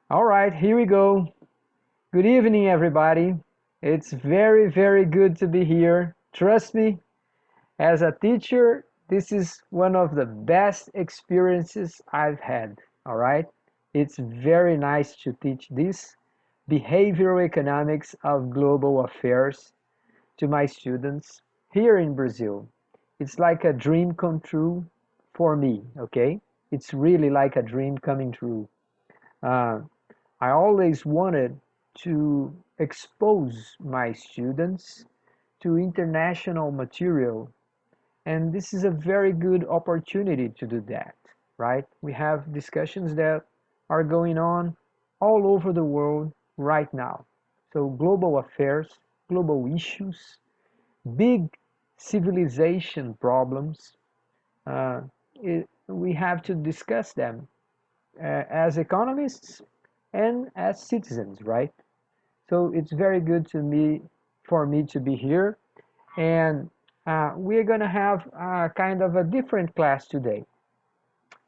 All right, here we go. Good evening, everybody. It's very, very good to be here. Trust me, as a teacher, this is one of the best experiences I've had. All right, it's very nice to teach this behavioral economics of global affairs to my students here in Brazil. It's like a dream come true for me, okay? It's really like a dream coming true. Uh, I always wanted to expose my students to international material, and this is a very good opportunity to do that, right? We have discussions that are going on all over the world right now. So, global affairs, global issues, big civilization problems, uh, we have to discuss them as economists and as citizens, right? So it's very good to me for me to be here, and we're gonna have kind of a different class today.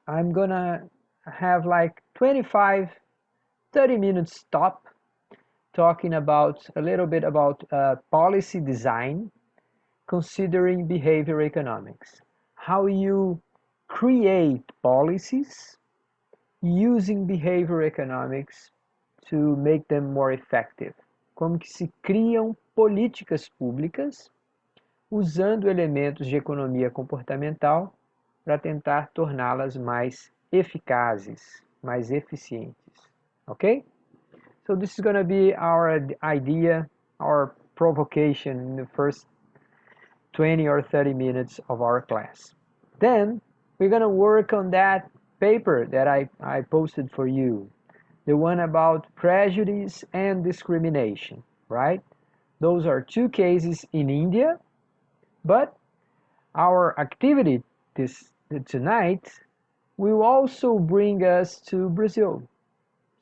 I'm gonna have like 25, 30 minutes stop talking about a little bit about policy design, considering behavior economics, how you create policies using behavior economics to make them more effective. Como que se criam políticas públicas usando elementos de economia comportamental para tentar torná-las mais eficazes, mais eficientes. Okay? So this is going to be our idea, our provocation in the first 20 or 30 minutes of our class. Then we're going to work on that paper that I posted for you, the one about prejudice and discrimination, right? Those are two cases in India, but our activity this tonight will also bring us to Brazil,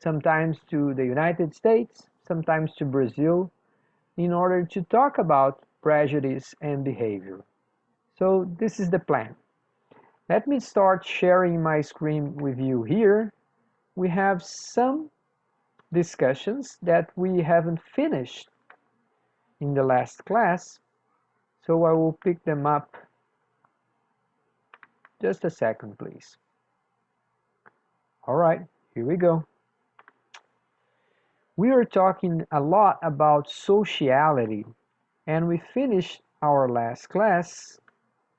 sometimes to the United States, sometimes to Brazil, in order to talk about prejudice and behavior. So this is the plan. Let me start sharing my screen with you here. We have some discussions that we haven't finished in the last class, so I will pick them up. Just a second, please. All right, here we go. We are talking a lot about sociality, and we finished our last class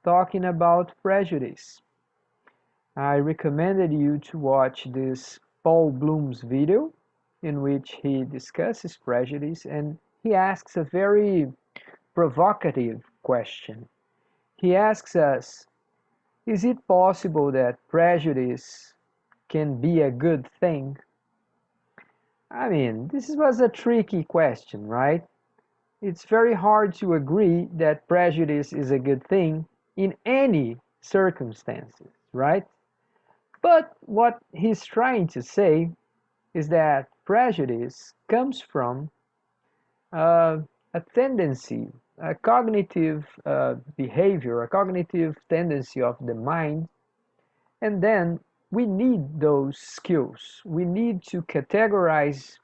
talking about prejudice. I recommended you to watch this Paul Bloom's video in which he discusses prejudice, and he asks a very provocative question. He asks us, is it possible that prejudice can be a good thing? I mean, this was a tricky question, right? It's very hard to agree that prejudice is a good thing in any circumstances, right? But what he's trying to say is that prejudice comes from uh, a tendency, a cognitive behavior, a cognitive tendency of the mind, and then we need those skills. We need to categorize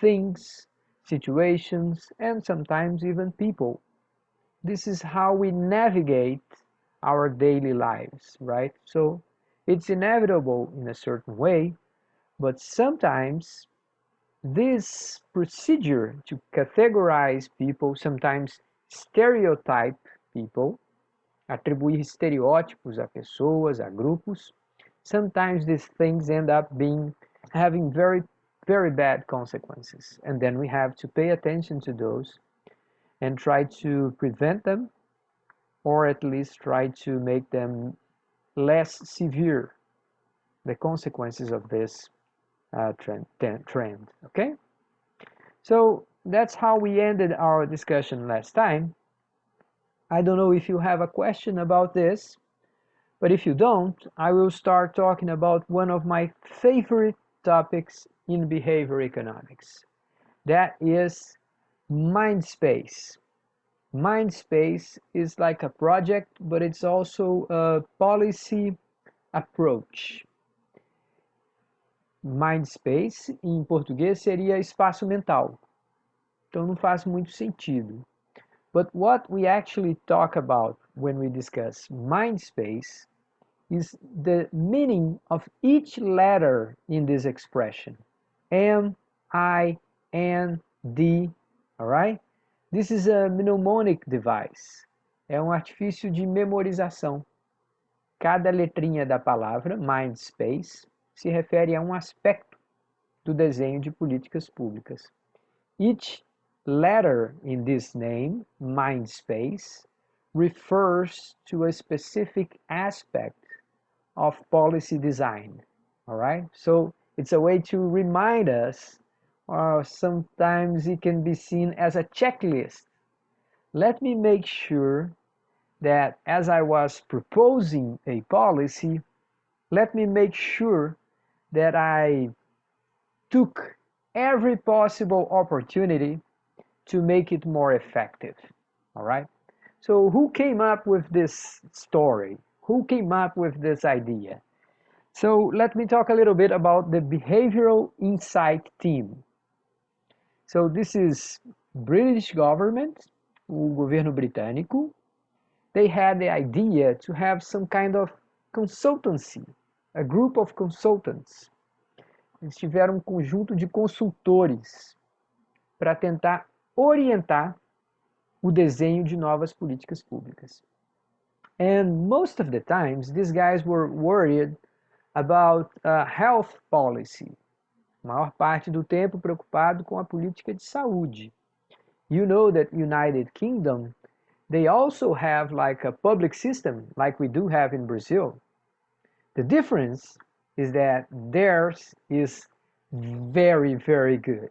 things, situations, and sometimes even people. This is how we navigate our daily lives, right? So it's inevitable in a certain way, but sometimes this procedure to categorize people, sometimes stereotype people, atribuir estereótipos a pessoas, a grupos, sometimes these things end up being having very, very bad consequences. And then we have to pay attention to those and try to prevent them, or at least try to make them less severe, the consequences of this trend. Okay? So that's how we ended our discussion last time. I don't know if you have a question about this, but if you don't, I will start talking about one of my favorite topics in behavior economics. That is MindSpace. MindSpace is like a project, but it's also a policy approach. mind space em português seria espaço mental. Então não faz muito sentido. But what we actually talk about when we discuss mind space is the meaning of each letter in this expression. M, I, N, D, alright? This is a mnemonic device. É um artifício de memorização. Cada letrinha da palavra, mind space, se refere a um aspecto do desenho de políticas públicas. Each letter in this name, mind space, refers to a specific aspect of policy design. All right? So it's a way to remind us, or sometimes it can be seen as a checklist. Let me make sure that as I was proposing a policy, let me make sure that I took every possible opportunity to make it more effective. All right? So who came up with this story? Who came up with this idea? So let me talk a little bit about the Behavioral Insight Team. So this is British government, o governo britânico. They had the idea to have some kind of consultancy, a group of consultants. Eles tiveram um conjunto de consultores para tentar orientar o desenho de novas políticas públicas. And most of the times, these guys were worried about health policy. A maior parte do tempo preocupado com a política de saúde. You know that United Kingdom, they also have like a public system like we do have in Brazil. The difference is that theirs is very, very good.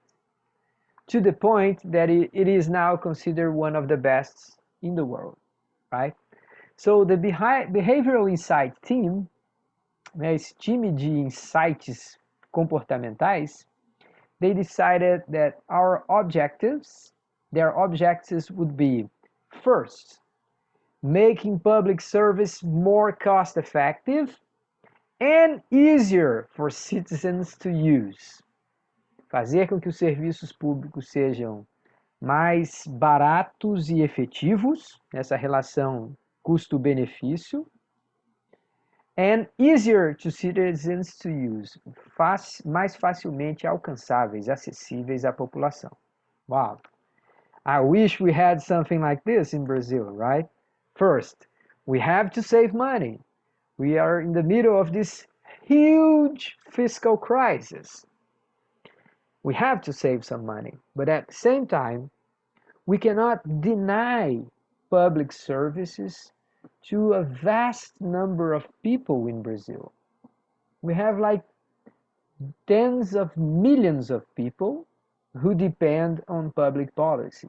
To the point that it is now considered one of the best in the world, right? So the Behavioral Insight Team, né, esse time de insights comportamentais, they decided that their objectives would be, first, making public service more cost effective and easier for citizens to use. Fazer com que os serviços públicos sejam mais baratos e efetivos, nessa relação custo-benefício, and easier to citizens to use, mais facilmente alcançáveis, acessíveis à população. Wow, I wish we had something like this in Brazil, right? First, we have to save money. We are in the middle of this huge fiscal crisis. We have to save some money, but at the same time, we cannot deny public services to a vast number of people in Brazil. We have like tens of millions of people who depend on public policy.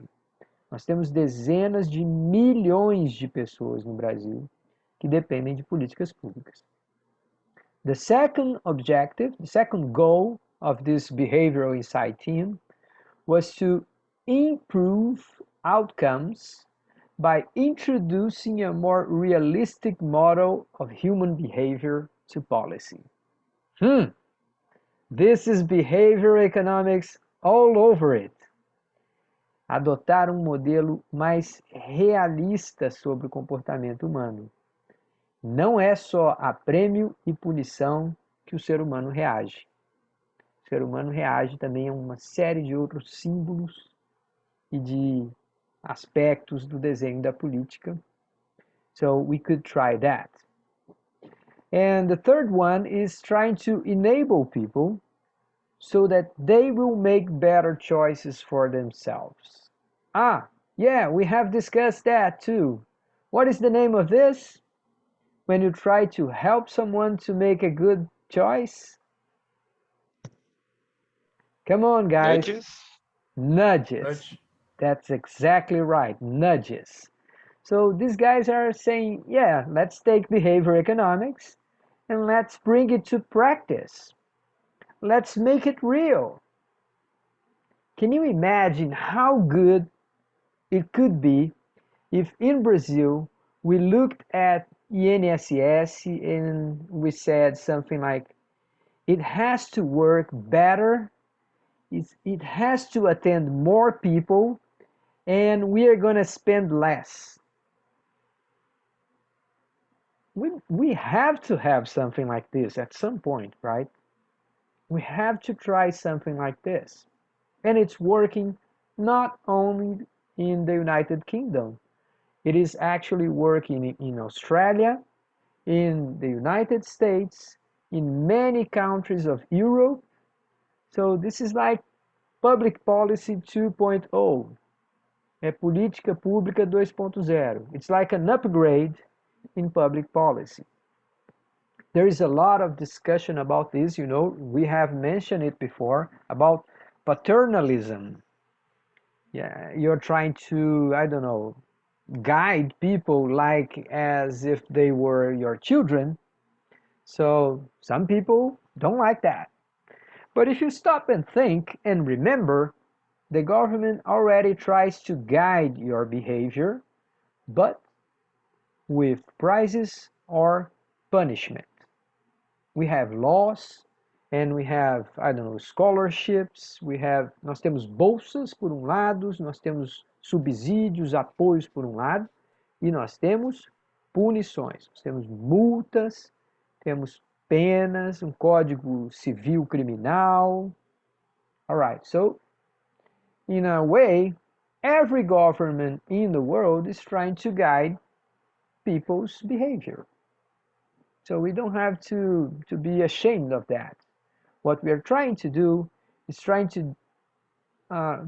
Nós temos dezenas de milhões de pessoas no Brasil que dependem de políticas públicas. The second objective, the second goal of this Behavioral Insight Team was to improve outcomes by introducing a more realistic model of human behavior to policy. This is behavioral economics all over it. Adotar um modelo mais realista sobre o comportamento humano. Não é só a prêmio e punição que o ser humano reage. O ser humano reage também a uma série de outros símbolos e de aspectos do desenho da política. So we could try that. And the third one is trying to enable people so that they will make better choices for themselves. Yeah, we have discussed that too. What is the name of this? When you try to help someone to make a good choice? Come on, guys. Nudges. That's exactly right, nudges. So these guys are saying, yeah, let's take behavior economics and let's bring it to practice. Let's make it real. Can you imagine how good it could be if in Brazil we looked at INSS and we said something like, it has to work better, it has to attend more people, and we are going to spend less. We have to have something like this at some point, right? We have to try something like this. And it's working not only in the United Kingdom, it is actually working in Australia, in the United States, in many countries of Europe. So this is like public policy 2.0. É política pública 2.0. It's like an upgrade in public policy. There is a lot of discussion about this, you know, we have mentioned it before, about paternalism. Yeah, you're trying to, I don't know, guide people like as if they were your children. So some people don't like that. But if you stop and think and remember, the government already tries to guide your behavior, but with prizes or punishment. We have laws and we have, I don't know, scholarships, nós temos bolsas por um lado, nós temos subsídios, apoios por um lado, e nós temos punições, nós temos multas, temos penas, um código civil criminal. Alright, so in a way, every government in the world is trying to guide people's behavior. So we don't have to be ashamed of that. What we are trying to do is trying to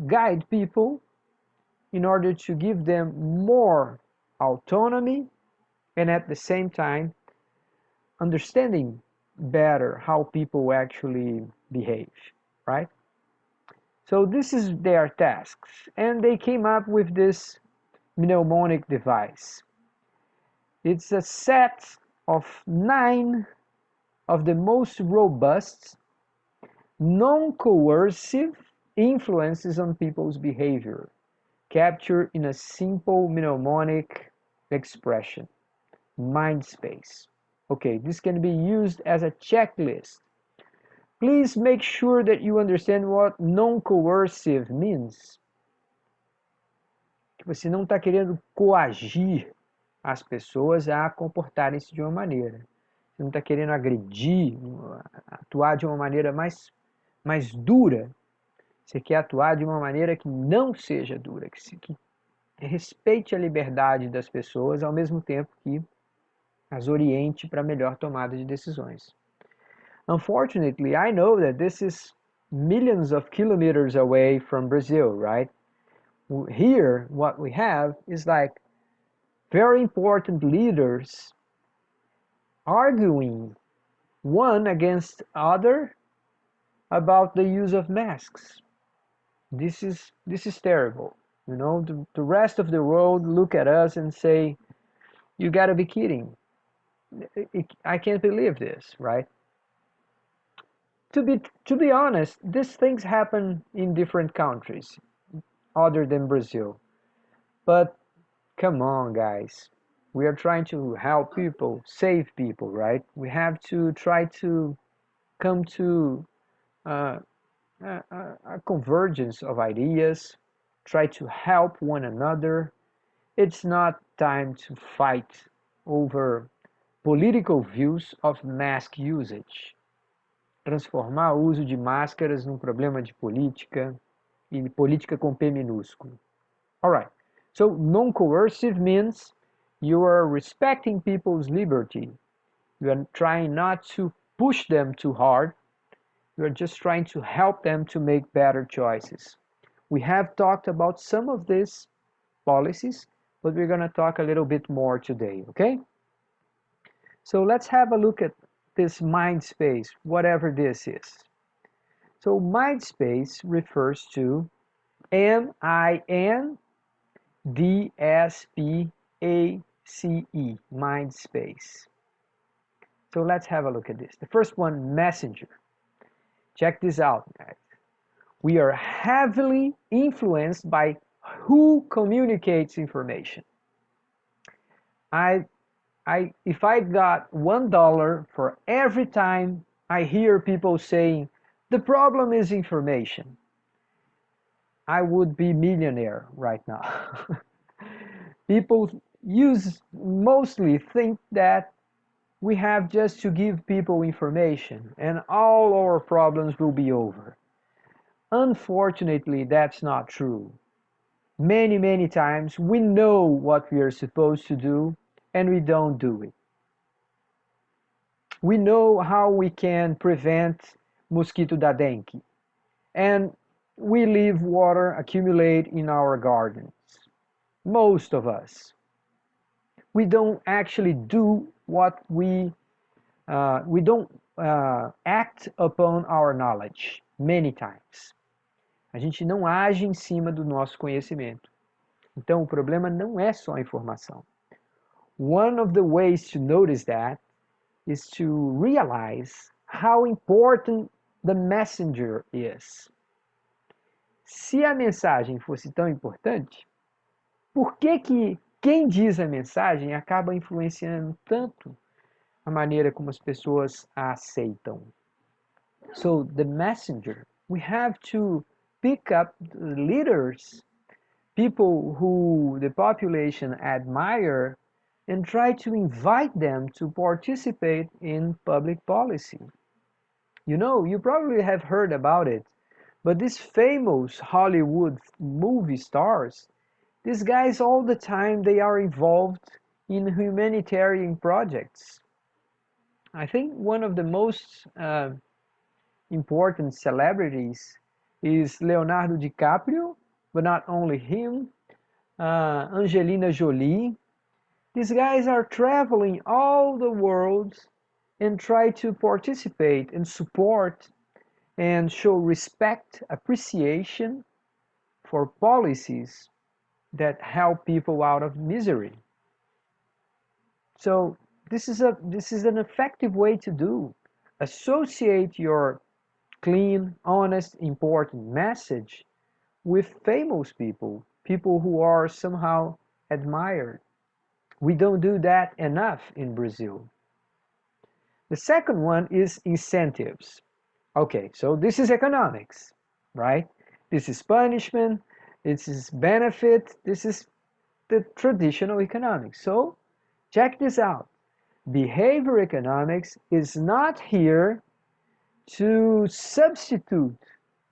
guide people in order to give them more autonomy and at the same time understanding better how people actually behave, right? So this is their tasks, and they came up with this mnemonic device. It's a set of 9 of the most robust, non-coercive influences on people's behavior, captured in a simple mnemonic expression, mind space. Okay, this can be used as a checklist. Please make sure that you understand what non-coercive means. Você não está querendo coagir as pessoas a comportarem-se de uma maneira. Você não está querendo agredir, atuar de uma maneira mais dura. Você quer atuar de uma maneira que não seja dura, que respeite a liberdade das pessoas, ao mesmo tempo que as oriente para a melhor tomada de decisões. Unfortunately, I know that this is millions of kilometers away from Brazil, right? Here, what we have is like very important leaders arguing one against other about the use of masks. This is terrible. You know, the rest of the world look at us and say, you gotta be kidding. I can't believe this, right? To be honest, these things happen in different countries other than Brazil. But come on, guys. We are trying to help people, save people, right? We have to try to come to a convergence of ideas, try to help one another. It's not time to fight over political views of mask usage. Transformar o uso de máscaras num problema de política, e política com P minúsculo. Alright, so non-coercive means you are respecting people's liberty. You are trying not to push them too hard. You are just trying to help them to make better choices. We have talked about some of these policies, but we're going to talk a little bit more today, okay? So let's have a look at this mind space, whatever this is. So mind space refers to MINDSPACE, mind space. So let's have a look at this. The first one, messenger. Check this out, guys. We are heavily influenced by who communicates information. If I got $1 for every time I hear people saying, the problem is information. I would be millionaire right now. People mostly think that we have just to give people information and all our problems will be over. Unfortunately, that's not true. Many times we know what we are supposed to do and we don't do it. We know how we can prevent mosquito da dengue, and we leave water accumulate in our gardens. Most of us. We don't actually do what we don't act upon our knowledge many times. A gente não age em cima do nosso conhecimento. Então o problema não é só a informação. One of the ways to notice that is to realize how important the messenger is. Se a mensagem fosse tão importante, por que quem diz a mensagem acaba influenciando tanto a maneira como as pessoas a aceitam? So the messenger, we have to pick up the leaders, people who the population admire, and try to invite them to participate in public policy. You know, you probably have heard about it, but these famous Hollywood movie stars, these guys all the time they are involved in humanitarian projects. I think one of the most important celebrities is Leonardo DiCaprio, but not only him, Angelina Jolie. These guys are traveling all the world and try to participate and support and show respect, appreciation for policies that help people out of misery. So this is an effective way to do. Associate your clean, honest, important message with famous people, people who are somehow admired. We don't do that enough in Brazil. The second one is incentives. Okay, so this is economics, right? This is punishment, this is benefit, this is the traditional economics. So check this out. Behavior economics is not here to substitute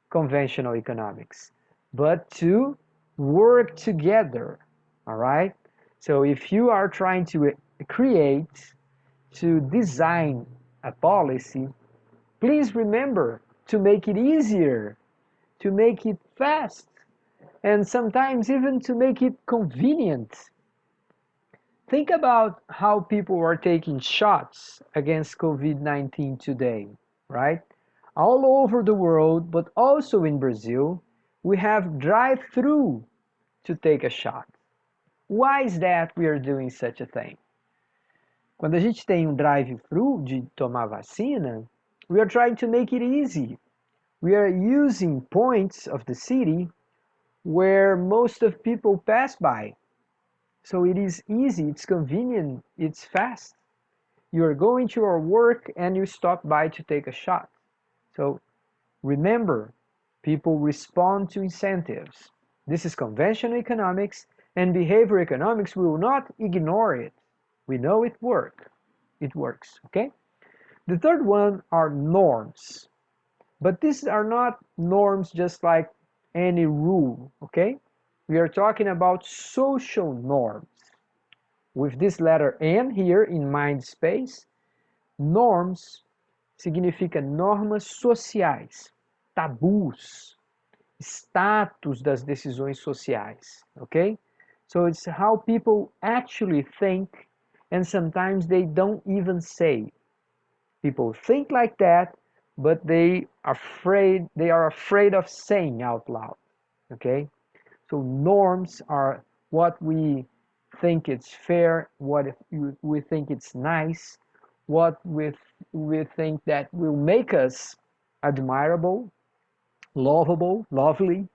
conventional economics, but to work together, all right? So if you are trying to create, to design a policy, please remember to make it easier, to make it fast, and sometimes even to make it convenient. Think about how people are taking shots against COVID-19 today, right? All over the world, but also in Brazil, we have drive-through to take a shot. Why is that we are doing such a thing? Quando a gente tem drive-thru de tomar vacina, we are trying to make it easy. We are using points of the city where most of people pass by. So it is easy, it's convenient, it's fast. You are going to your work and you stop by to take a shot. So remember, people respond to incentives. This is conventional economics, and behavior economics will not ignore it. We know it works, okay? The third one are norms. But these are not norms just like any rule, okay? We are talking about social norms. With this letter N here in mind space, norms significa normas sociais, tabus, status das decisões sociais, okay? So it's how people actually think, and sometimes they don't even say. People think like that, but they are afraid of saying out loud, okay? So norms are what we think it's fair, what we think it's nice, what we think that will make us admirable, lovable, lovely.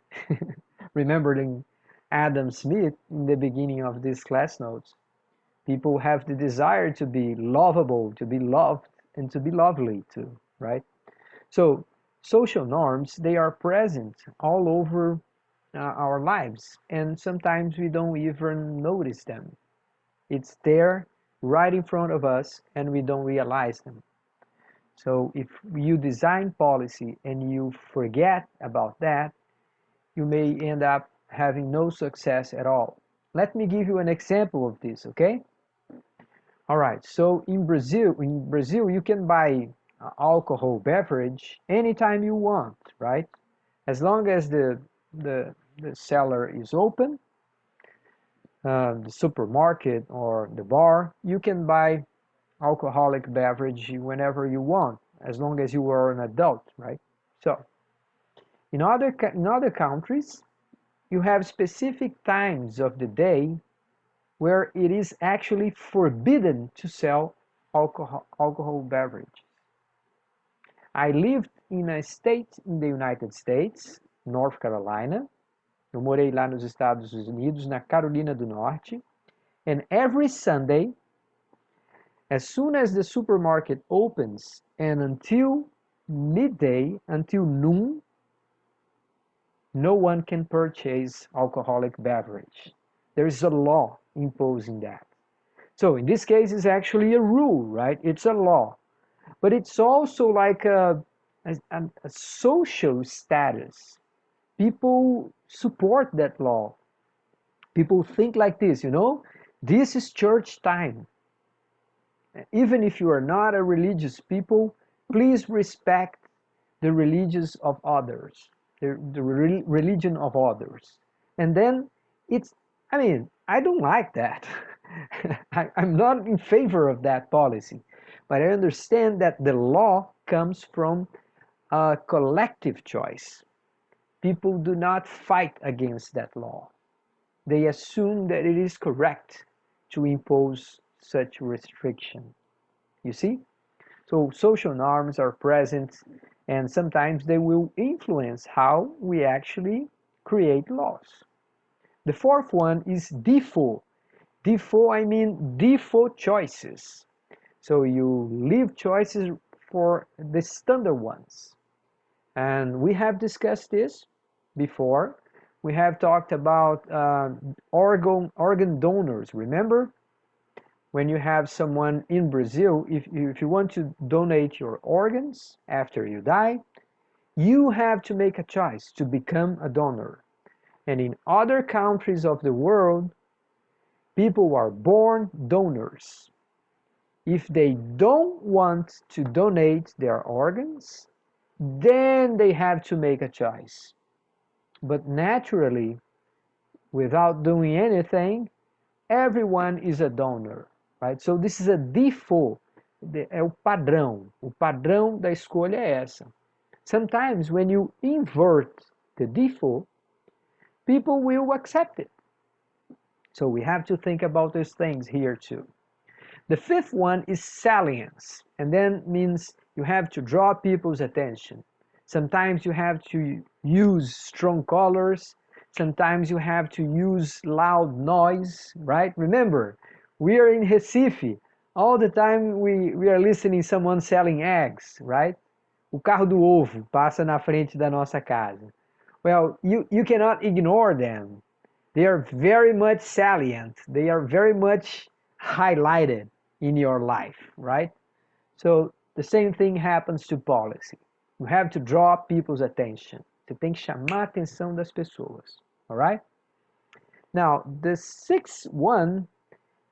Remembering Adam Smith in the beginning of this class notes, people have the desire to be lovable, to be loved, and to be lovely too. right? So social norms, they are present all over our lives, and sometimes we don't even notice them. It's there right in front of us and we don't realize them. So if you design policy and you forget about that, you may end up having no success at all. Let me give you an example of this, okay? All right, so in Brazil, you can buy alcohol beverage anytime you want, right? As long as the, the seller is open, the supermarket or the bar, you can buy alcoholic beverage whenever you want, as long as you are an adult, right? So in other countries, you have specific times of the day where it is actually forbidden to sell alcohol beverage. I lived in a state in the United States, North Carolina. Eu morei lá nos Estados Unidos, na Carolina do Norte. And every Sunday, as soon as the supermarket opens and until midday, until noon, no one can purchase alcoholic beverage. There is a law imposing that. So in this case, it's actually a rule, right? It's a law. But it's also like a social status. People support that law. People think like this, this is church time. Even if you are not a religious people, please respect the religions of others, the religion of others. And then I don't like that. I'm not in favor of that policy, but I understand that the law comes from a collective choice. People do not fight against that law. They assume that it is correct to impose such restriction. You see? So social norms are present and sometimes they will influence how we actually create laws. The fourth one is default. Default, I mean default choices. So you leave choices for the standard ones. And we have discussed this before. We have talked about organ donors, remember? When you have someone in Brazil, if you want to donate your organs after you die, you have to make a choice to become a donor. And in other countries of the world, people are born donors. If they don't want to donate their organs, then they have to make a choice. But naturally, without doing anything, everyone is a donor, right? So this is a default, é o padrão. O padrão da escolha é essa. Sometimes when you invert the default, people will accept it. So we have to think about these things here too. The fifth one is salience, and then means you have to draw people's attention. Sometimes you have to use strong colors. Sometimes you have to use loud noise, right? Remember, we are in Recife. All the time we are listening someone selling eggs, right? O carro do ovo passa na frente da nossa casa. Well, you cannot ignore them. They are very much salient. They are very much highlighted in your life, right? So the same thing happens to policy. You have to draw people's attention. Você tem que chamar a atenção das pessoas, all right? Now, the sixth one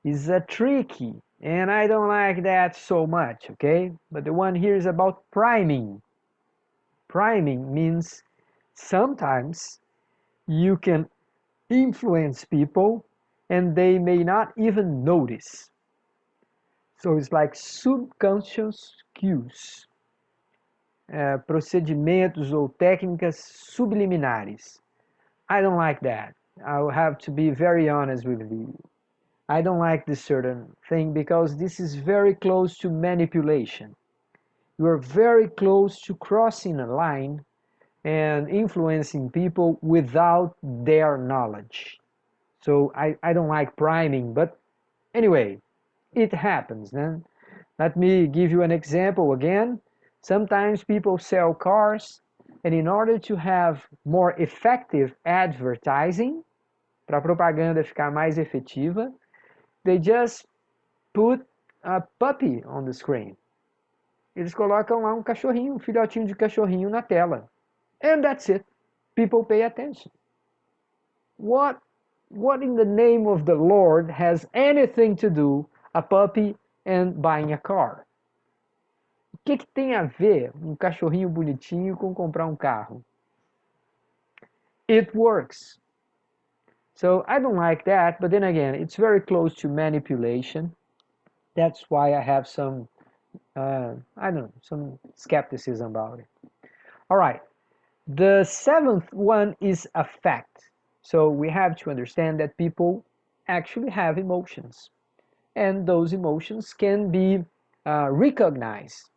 is a tricky, and I don't like that so much, okay? But the one here is about priming. Priming means sometimes you can influence people and they may not even notice. So it's like subconscious cues, procedimentos ou técnicas subliminares. I don't like that. I'll have to be very honest with you. I don't like this certain thing because this is very close to manipulation. You are very close to crossing a line and influencing people without their knowledge. So I don't like priming, but anyway, it happens. Then let me give you an example again. Sometimes people sell cars, and in order to have more effective advertising, para a propaganda ficar mais efetiva, they just put a puppy on the screen. Eles colocam lá um cachorrinho, um filhotinho de cachorrinho na tela. And that's it. People pay attention. What in the name of the Lord has anything to do a puppy and buying a car? O que tem a ver um cachorrinho bonitinho com comprar um carro? It works. So I don't like that, but then again, it's very close to manipulation. That's why I have some, I don't know, some skepticism about it. All right. The seventh one is affect. So we have to understand that people actually have emotions, and those emotions can be recognized,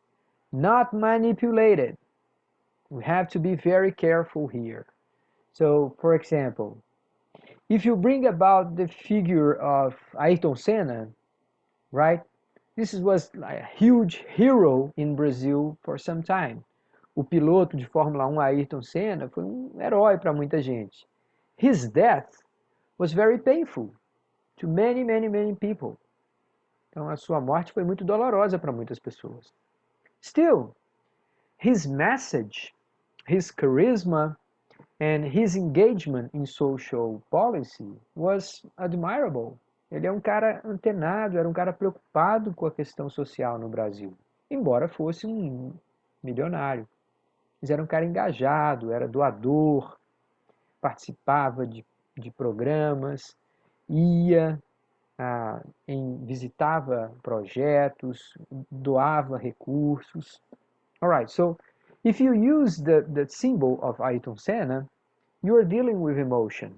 not manipulated. We have to be very careful here. So, for example, if you bring about the figure of Ayrton Senna, right? This was a huge hero in Brazil for some time. O piloto de Fórmula 1 Ayrton Senna foi herói para muita gente. His death was very painful to many, many, many people. Então a sua morte foi muito dolorosa para muitas pessoas. Still, his message, his charisma, and his engagement in social policy was admirable. Ele é um cara antenado, era um cara preocupado com a questão social no Brasil, embora fosse um milionário. Mas era um cara engajado, era doador, participava de programas, ia, visitava projetos, doava recursos. All right, so if you use the symbol of Ayrton Senna, you are dealing with emotion,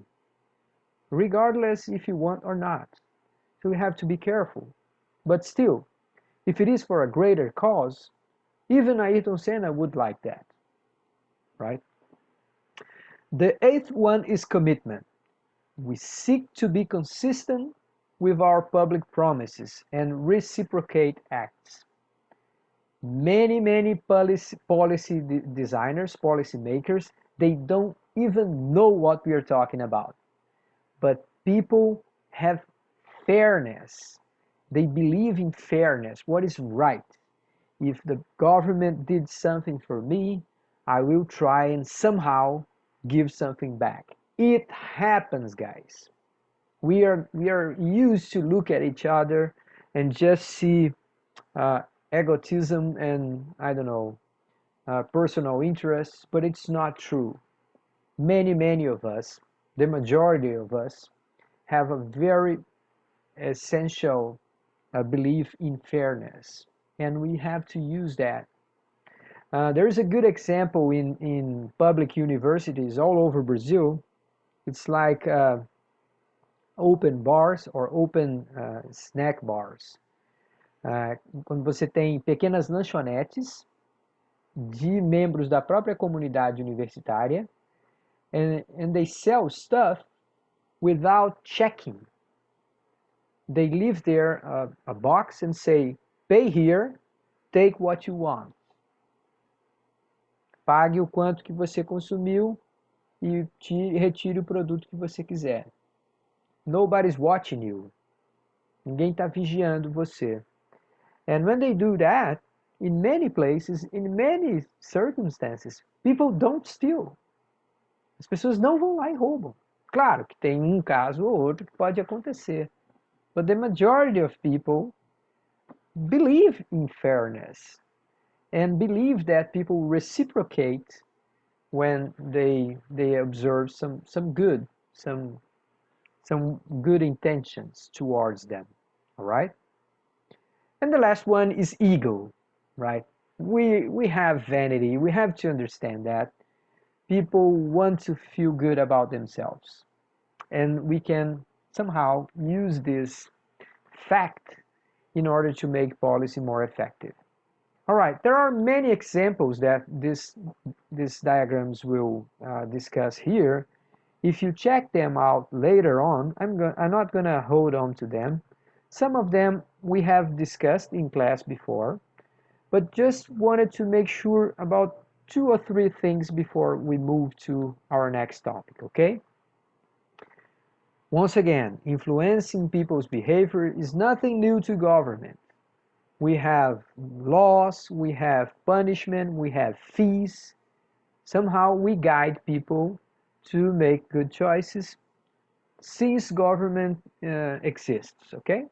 regardless if you want or not. So you have to be careful. But still, if it is for a greater cause, even Ayrton Senna would like that, right? The eighth one is commitment. We seek to be consistent with our public promises and reciprocate acts. Many policy designers, policy makers, they don't even know what we are talking about. But people have fairness. They believe in fairness, what is right. If the government did something for me, I will try and somehow give something back. It happens, guys. We are used to look at each other and just see egotism and, I don't know, personal interests, but it's not true. Many of us, the majority of us, have a very essential belief in fairness, and we have to use that. There is a good example in public universities all over Brazil. It's like open bars or open snack bars. Quando você tem pequenas lanchonetes de membros da própria comunidade universitária, and they sell stuff without checking. They leave there a box and say, pay here, take what you want. Pague o quanto que você consumiu e retire o produto que você quiser. Nobody's watching you. Ninguém está vigiando você. And when they do that, in many places, in many circumstances, people don't steal. As pessoas não vão lá e roubam. Claro que tem um caso ou outro que pode acontecer. But the majority of people believe in fairness and believe that people reciprocate when they observe some good intentions towards them. All right? And the last one is ego, right? We have vanity. We have to understand that people want to feel good about themselves, and we can somehow use this fact in order to make policy more effective. All right, there are many examples that these diagrams will discuss here. If you check them out later on, I'm not going to hold on to them. Some of them we have discussed in class before, but just wanted to make sure about 2 or 3 things before we move to our next topic, okay? Once again, influencing people's behavior is nothing new to government. We have laws, we have punishment, we have fees. Somehow we guide people to make good choices since government exists, okay?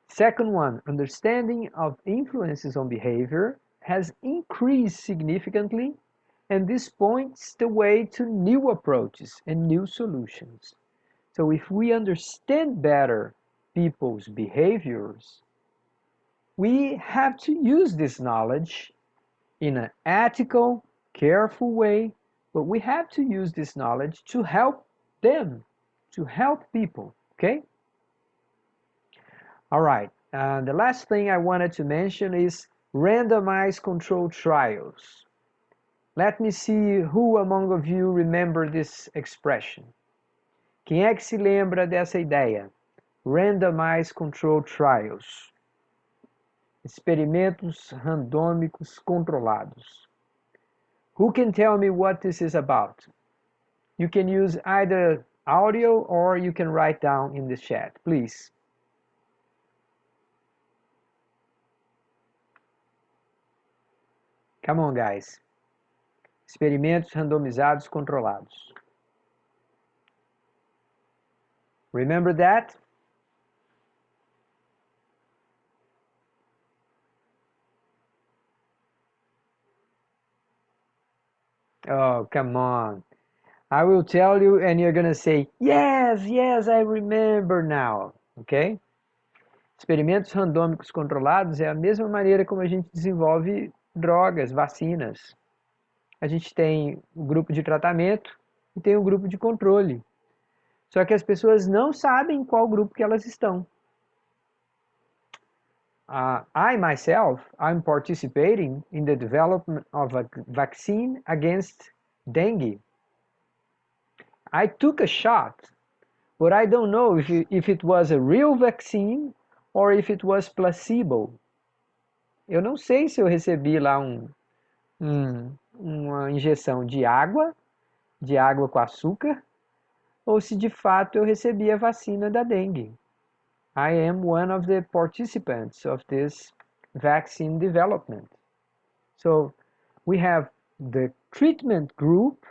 Second one, understanding of influences on behavior has increased significantly, and this points the way to new approaches and new solutions. So if we understand better people's behaviors, we have to use this knowledge in an ethical, careful way, but we have to use this knowledge to help them, to help people, okay? All right, the last thing I wanted to mention is randomized controlled trials. Let me see who among of you remember this expression. Quem é que se lembra dessa ideia? Randomized controlled trials. Experimentos randômicos controlados. Who can tell me what this is about? You can use either audio or you can write down in the chat, please. Come on, guys. Experimentos randomizados controlados. Remember that? Oh, come on. I will tell you and you're gonna say, yes, yes, I remember now. Ok? Experimentos randômicos controlados é a mesma maneira como a gente desenvolve drogas, vacinas. A gente tem o grupo de tratamento e tem o grupo de controle. Só que as pessoas não sabem em qual grupo que elas estão. I myself, I'm participating in the development of a vaccine against dengue. I took a shot, but I don't know if it was a real vaccine or if it was placebo. Eu não sei se eu recebi lá uma injeção de água com açúcar, ou se de fato eu recebi a vacina da dengue. I am one of the participants of this vaccine development. So we have the treatment group,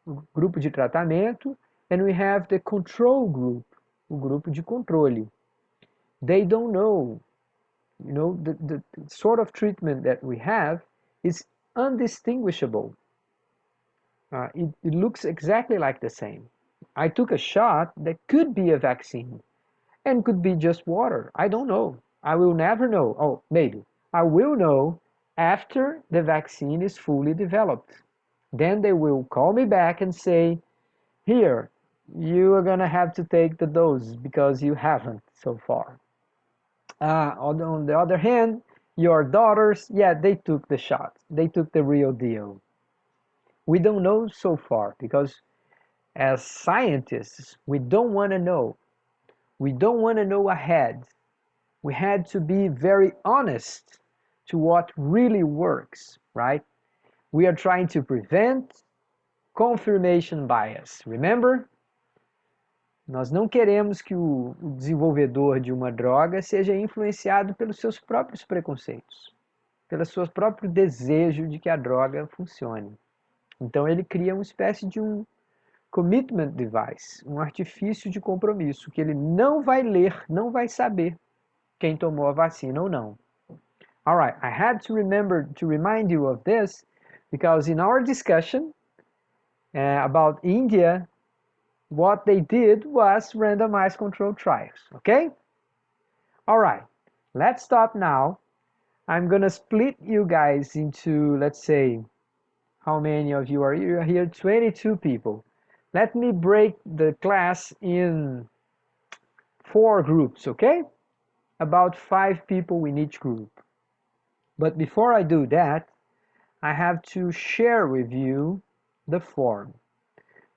o grupo de tratamento, and we have the control group, o grupo de controle. They don't know, the sort of treatment that we have is undistinguishable. It looks exactly like the same. I took a shot that could be a vaccine and could be just water. I don't know. I will never know. Oh, maybe. I will know after the vaccine is fully developed. Then they will call me back and say, here, you are going to have to take the dose because you haven't so far. On the other hand, your daughters, yeah, they took the shot. They took the real deal. We don't know so far because as scientists, we don't want to know. We don't want to know ahead. We had to be very honest to what really works, right? We are trying to prevent confirmation bias. Remember? Nós não queremos que o desenvolvedor de uma droga seja influenciado pelos seus próprios preconceitos, pelo seu próprio desejo de que a droga funcione. Então ele cria uma espécie de um commitment device, um artifício de compromisso, que ele não vai ler, não vai saber quem tomou a vacina ou não. Alright, I had to remember to remind you of this because in our discussion about India, what they did was randomized controlled trials, okay? Alright, let's stop now. I'm gonna split you guys into, let's say, how many of you are here? 22 people. Let me break the class in 4 groups, okay? About 5 people in each group. But before I do that, I have to share with you the form.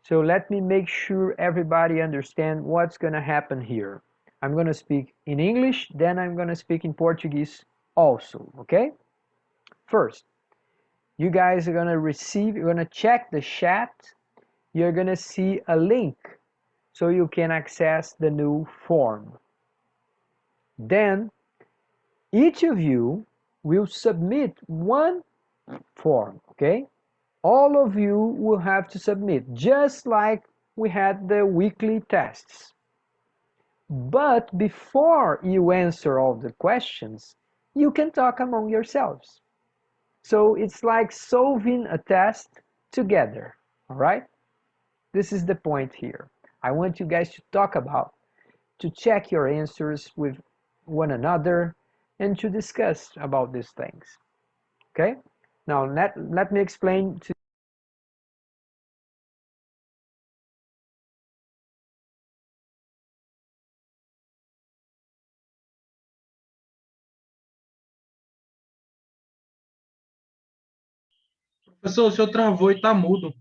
So let me make sure everybody understand what's going to happen here. I'm going to speak in English, then I'm going to speak in Portuguese also, okay? First, you guys are going to receive, you're going to check the chat. You're going to see a link so you can access the new form. Then, each of you will submit one form, okay? All of you will have to submit, just like we had the weekly tests. But before you answer all the questions, you can talk among yourselves. So it's like solving a test together, all right? This is the point here. I want you guys to talk about, to check your answers with one another, and to discuss about these things, okay? Now, let me explain to Professor, o senhor travou e está mudo.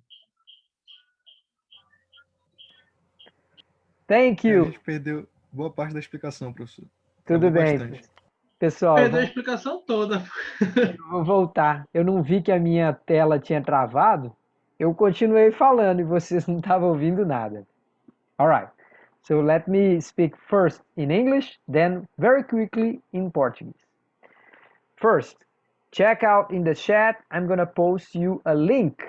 Thank A you. gente perdeu boa parte da explicação, professor. Tudo Travou bem, bastante. pessoal, Perdeu a explicação toda. eu vou voltar. Eu não vi que a minha tela tinha travado. Eu continuei falando e vocês não estavam ouvindo nada. All right. So let me speak first in English, then very quickly in Portuguese. First, check out in the chat. I'm going to post you a link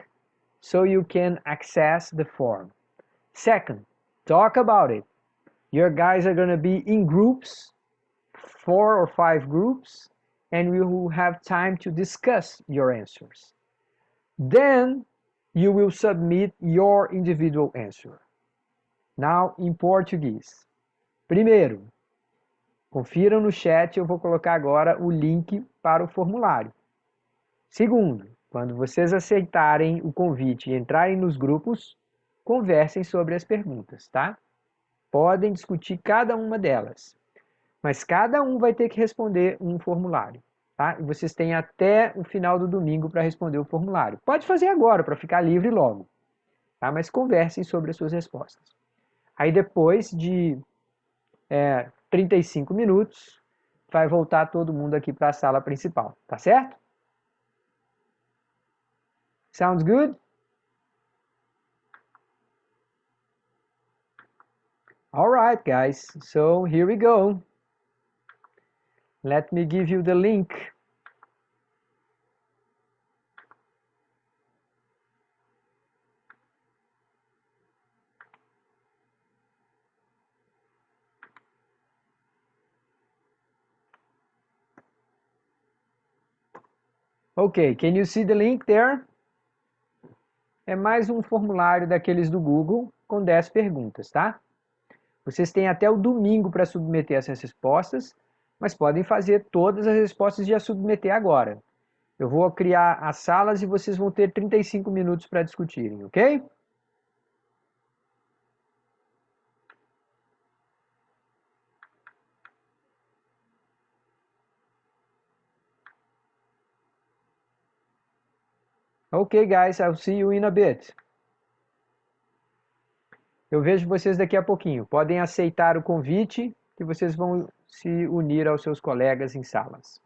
so you can access the form. Second, talk about it. Your guys are going to be in groups, 4 or 5 groups, and we will have time to discuss your answers. Then you will submit your individual answer. Now in Portuguese. Primeiro, confiram no chat, eu vou colocar agora o link para o formulário. Segundo, quando vocês aceitarem o convite e entrarem nos grupos, conversem sobre as perguntas, tá? Podem discutir cada uma delas, mas cada um vai ter que responder um formulário, tá? E vocês têm até o final do domingo para responder o formulário. Pode fazer agora, para ficar livre logo, tá? Mas conversem sobre as suas respostas. Aí depois de 35 minutos, vai voltar todo mundo aqui para a sala principal, tá certo? Sounds good? All right, guys. So here we go. Let me give you the link. Okay, can you see the link there? É mais um formulário daqueles do Google com 10 perguntas, tá? Vocês têm até o domingo para submeter essas respostas, mas podem fazer todas as respostas e já submeter agora. Eu vou criar as salas e vocês vão ter 35 minutos para discutirem, ok? Ok, guys, I'll see you in a bit. Eu vejo vocês daqui a pouquinho. Podem aceitar o convite que vocês vão se unir aos seus colegas em salas.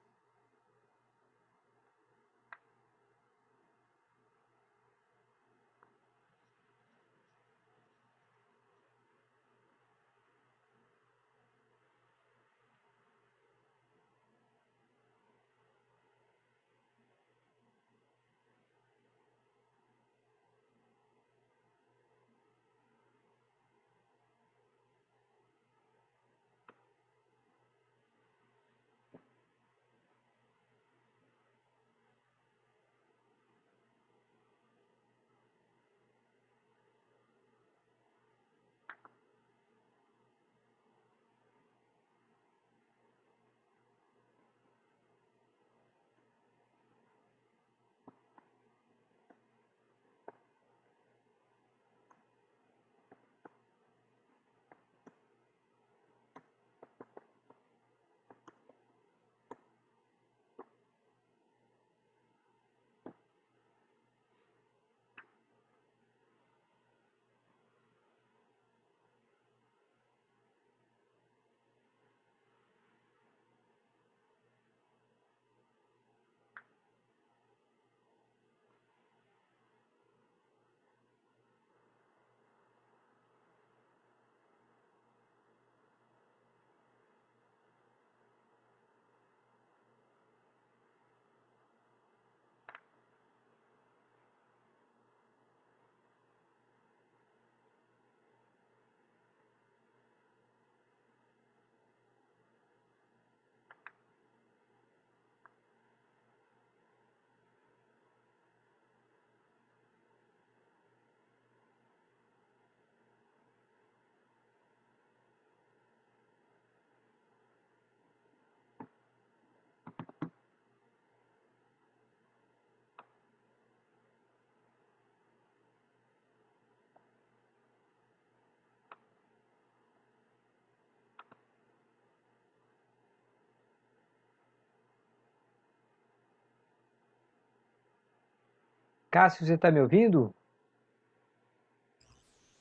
Cássio, você está me ouvindo?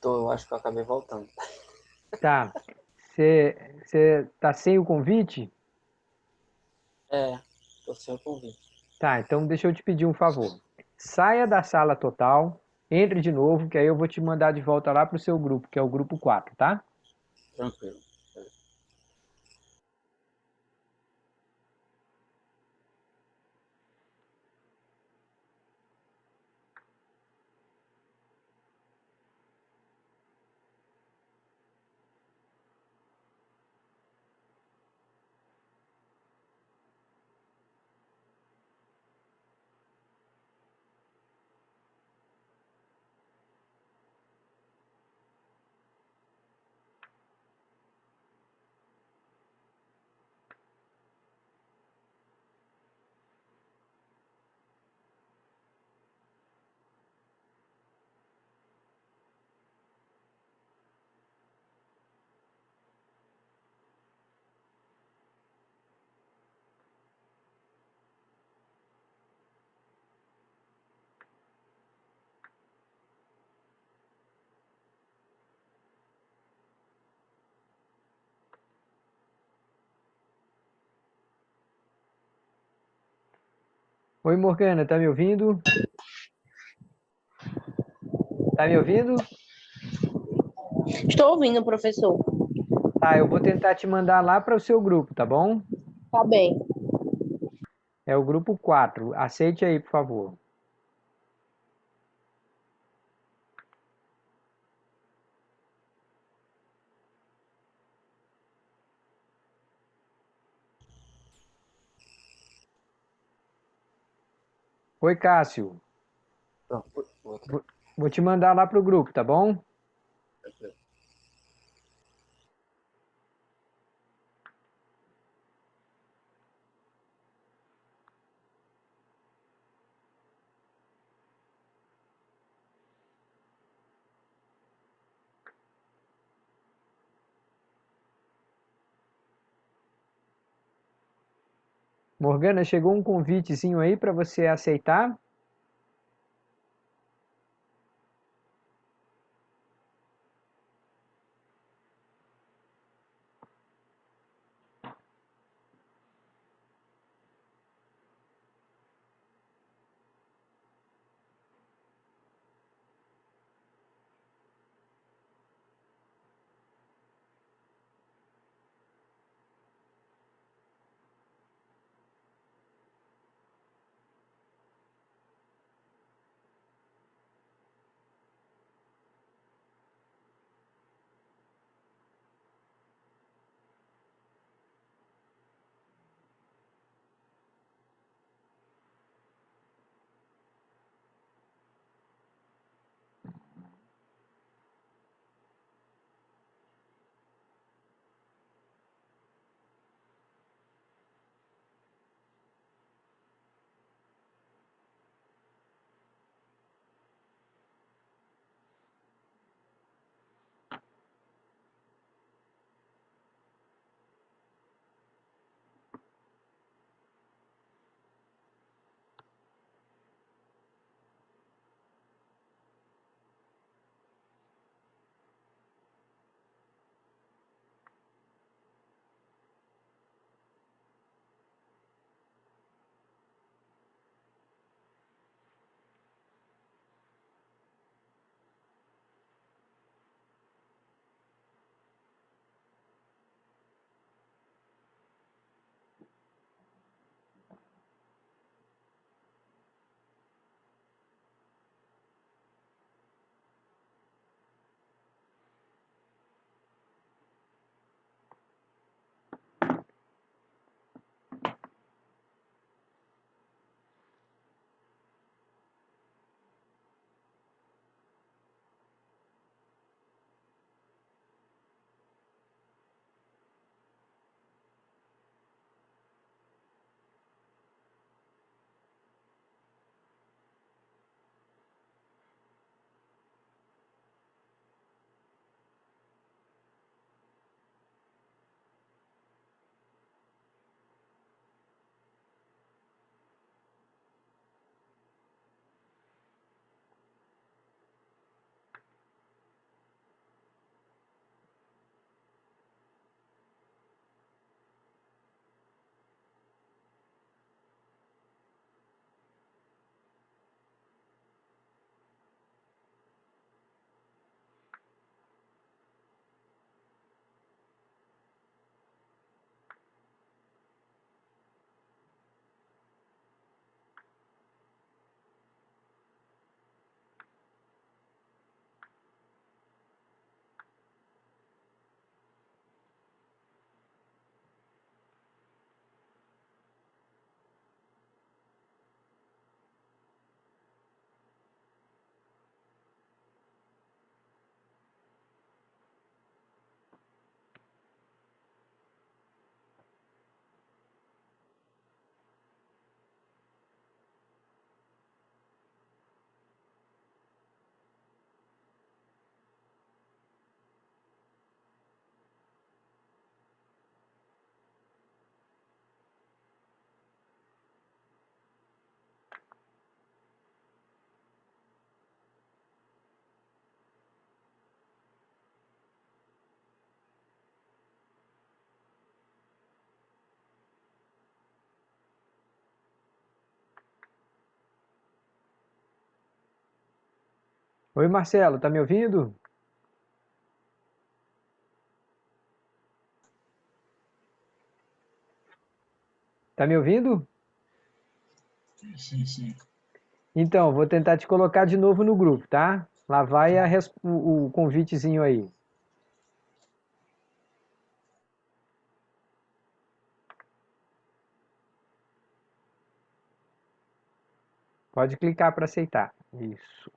Eu acho que eu acabei voltando. Tá. Você tá sem o convite? É, tô sem o convite. Tá, então deixa eu te pedir um favor. Saia da sala total, entre de novo, que aí eu vou te mandar de volta lá pro seu grupo, que é o grupo 4, tá? Tranquilo. Oi, Morgana, tá me ouvindo? Tá me ouvindo? Estou ouvindo, professor. Tá, eu vou tentar te mandar lá para o seu grupo, tá bom? Tá bem. É o grupo 4. Aceite aí, por favor. Oi, Cássio. Pronto, vou Vou te mandar lá pro grupo, tá bom? tranquilo. Morgana, chegou um convitezinho aí para você aceitar? Oi, Marcelo, tá me ouvindo? Tá me ouvindo? Sim, sim. Então, vou tentar te colocar de novo no grupo, tá? Lá vai o convitezinho aí. Pode clicar para aceitar. Isso.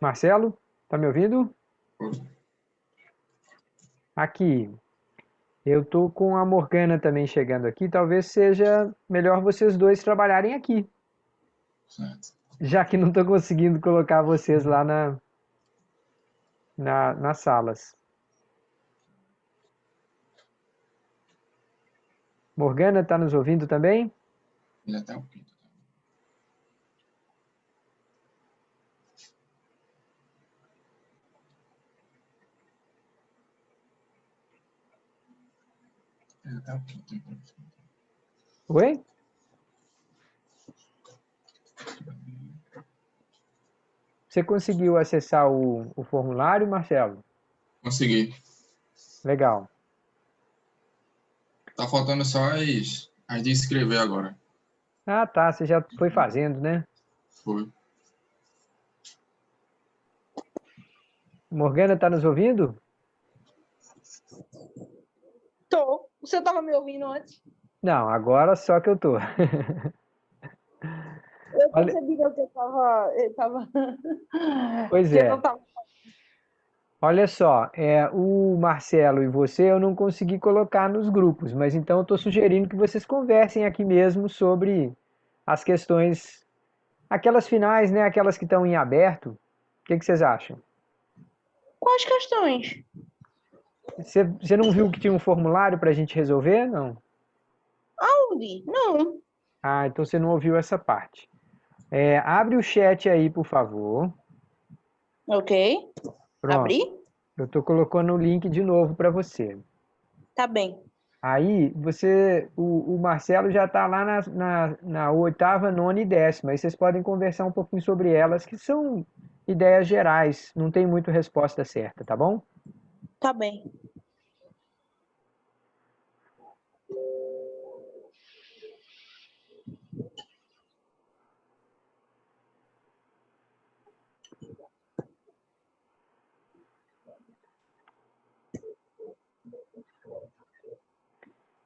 Marcelo, tá me ouvindo? Aqui. Eu tô com a Morgana também chegando aqui. Talvez seja melhor vocês dois trabalharem aqui, Certo. já que não estou conseguindo colocar vocês lá nas salas. Morgana, tá nos ouvindo também? Ele até o quinto. Ele até o quinto, professor. Oi? Você conseguiu acessar o formulário, Marcelo? Consegui. Legal. Tá faltando só as de escrever agora. Ah, tá. Você já foi fazendo, né? Foi. Morgana, tá nos ouvindo? Tô. Você tava me ouvindo antes? Não, agora só que eu tô. Eu Olha, percebi que eu tava pois que eu não é. tava. Olha só, o Marcelo e você eu não consegui colocar nos grupos, mas então eu estou sugerindo que vocês conversem aqui mesmo sobre as questões, aquelas finais, né? Aquelas que estão em aberto. O que vocês acham? Quais questões? Você não viu que tinha um formulário para a gente resolver? Não. Onde? Não. Ah, então você não ouviu essa parte. Abre o chat aí, por favor. Ok. Pronto. Abri? Eu estou colocando o link de novo para você. Tá bem. Aí o Marcelo já está lá na oitava, nona e décima. Aí vocês podem conversar um pouquinho sobre elas, que são ideias gerais, não tem muito resposta certa, tá bom? Tá bem.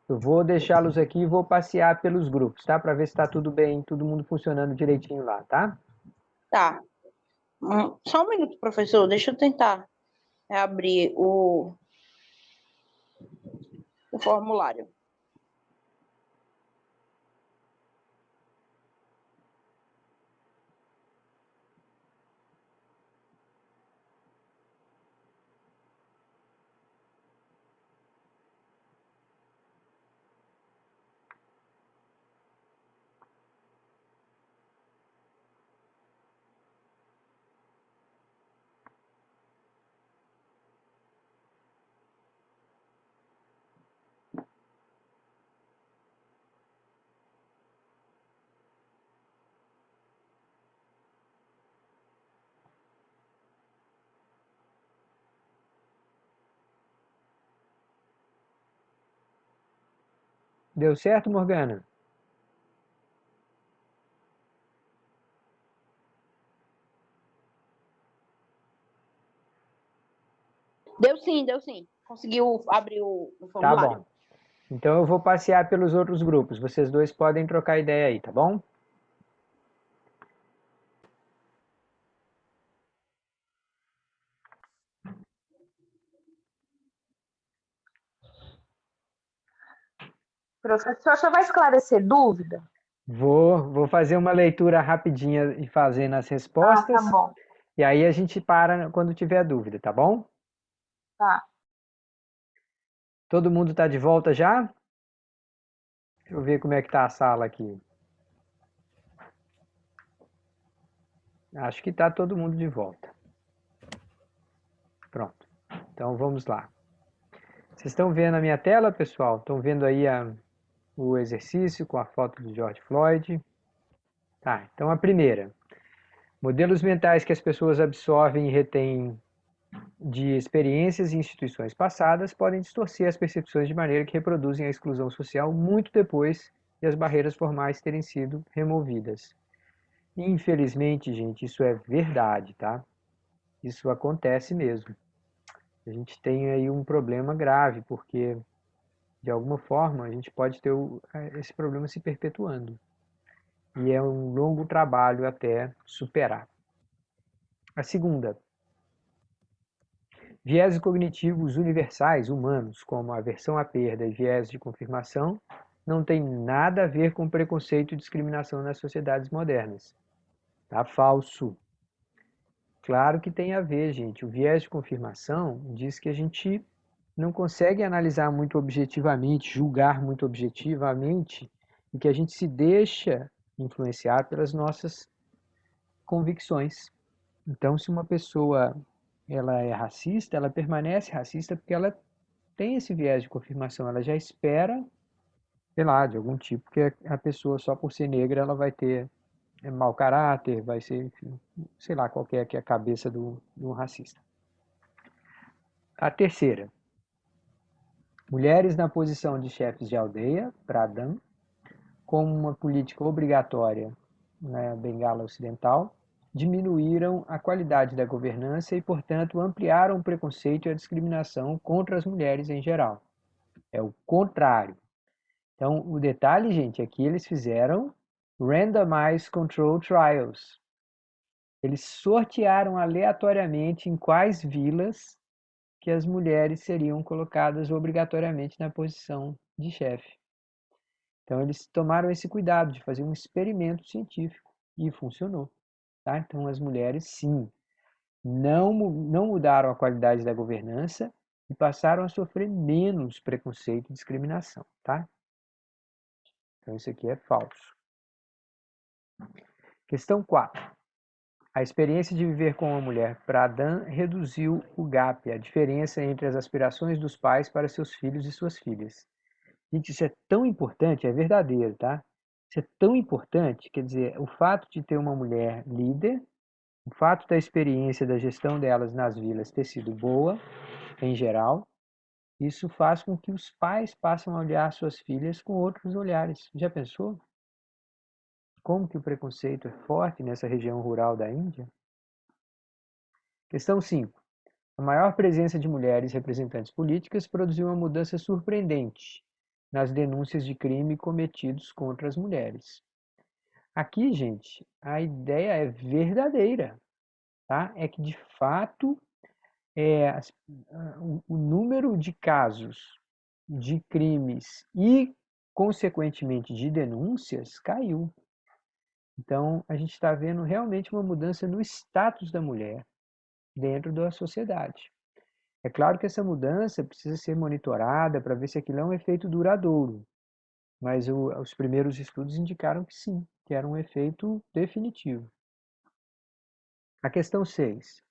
Eu vou deixá-los aqui e vou passear pelos grupos, tá? Para ver se está tudo bem, todo mundo funcionando direitinho lá, tá? Tá. Só um minuto, professor. Deixa eu tentar abrir o formulário. Deu certo, Morgana? Deu sim, deu sim. Conseguiu abrir o Tá formulário. bom. Então eu vou passear pelos outros grupos. Vocês dois podem trocar ideia aí, tá bom? Professor, você vai esclarecer dúvida? Vou fazer uma leitura rapidinha e fazendo as Ah, respostas. tá bom. E aí a gente para quando tiver dúvida, tá bom? Tá. Todo mundo está de volta já? Deixa eu ver como é que tá a sala aqui. Acho que está todo mundo de volta. Pronto. Então vamos lá. Vocês estão vendo a minha tela, pessoal? Estão vendo aí o exercício com a foto de George Floyd? Tá, então a primeira. Modelos mentais que as pessoas absorvem e retêm de experiências e instituições passadas podem distorcer as percepções de maneira que reproduzem a exclusão social muito depois de as barreiras formais terem sido removidas. Infelizmente, gente, isso é verdade, tá? Isso acontece mesmo. A gente tem aí um problema grave, porque de alguma forma a gente pode ter esse problema se perpetuando. E é um longo trabalho até superar. A segunda, viéses cognitivos universais humanos, como aversão à perda e viés de confirmação, não tem nada a ver com preconceito e discriminação nas sociedades modernas. Tá falso. Claro que tem a ver, gente. O viés de confirmação diz que a gente não consegue analisar muito objetivamente, julgar muito objetivamente, e que a gente se deixa influenciar pelas nossas convicções. Então, se uma pessoa ela é racista, ela permanece racista porque ela tem esse viés de confirmação, ela já espera, sei lá, de algum tipo que a pessoa só por ser negra ela vai ter mau caráter, vai ser, enfim, sei lá qual que é a cabeça do racista. A terceira, mulheres na posição de chefes de aldeia, Pradhan, como uma política obrigatória na Bengala Ocidental, diminuíram a qualidade da governança e, portanto, ampliaram o preconceito e a discriminação contra as mulheres em geral. É o contrário. Então, o detalhe, gente, é que eles fizeram randomized control trials. Eles sortearam aleatoriamente em quais vilas que as mulheres seriam colocadas obrigatoriamente na posição de chefe. Então, eles tomaram esse cuidado de fazer um experimento científico e funcionou. Tá? Então, as mulheres, sim, não mudaram a qualidade da governança e passaram a sofrer menos preconceito e discriminação. Tá? Então, isso aqui é falso. Questão 4. A experiência de viver com uma mulher para Adão reduziu o gap, a diferença entre as aspirações dos pais para seus filhos e suas filhas. Gente, isso é tão importante, é verdadeiro, tá? Isso é tão importante, quer dizer, o fato de ter uma mulher líder, o fato da experiência da gestão delas nas vilas ter sido boa, em geral, isso faz com que os pais passem a olhar suas filhas com outros olhares. Já pensou? Como que o preconceito é forte nessa região rural da Índia? Questão 5. A maior presença de mulheres representantes políticas produziu uma mudança surpreendente nas denúncias de crime cometidos contra as mulheres. Aqui, gente, a ideia é verdadeira, tá? É que, de fato, o número de casos de crimes e, consequentemente, de denúncias caiu. Então, a gente está vendo realmente uma mudança no status da mulher dentro da sociedade. É claro que essa mudança precisa ser monitorada para ver se aquilo é um efeito duradouro, mas os primeiros estudos indicaram que sim, que era um efeito definitivo. A questão 6.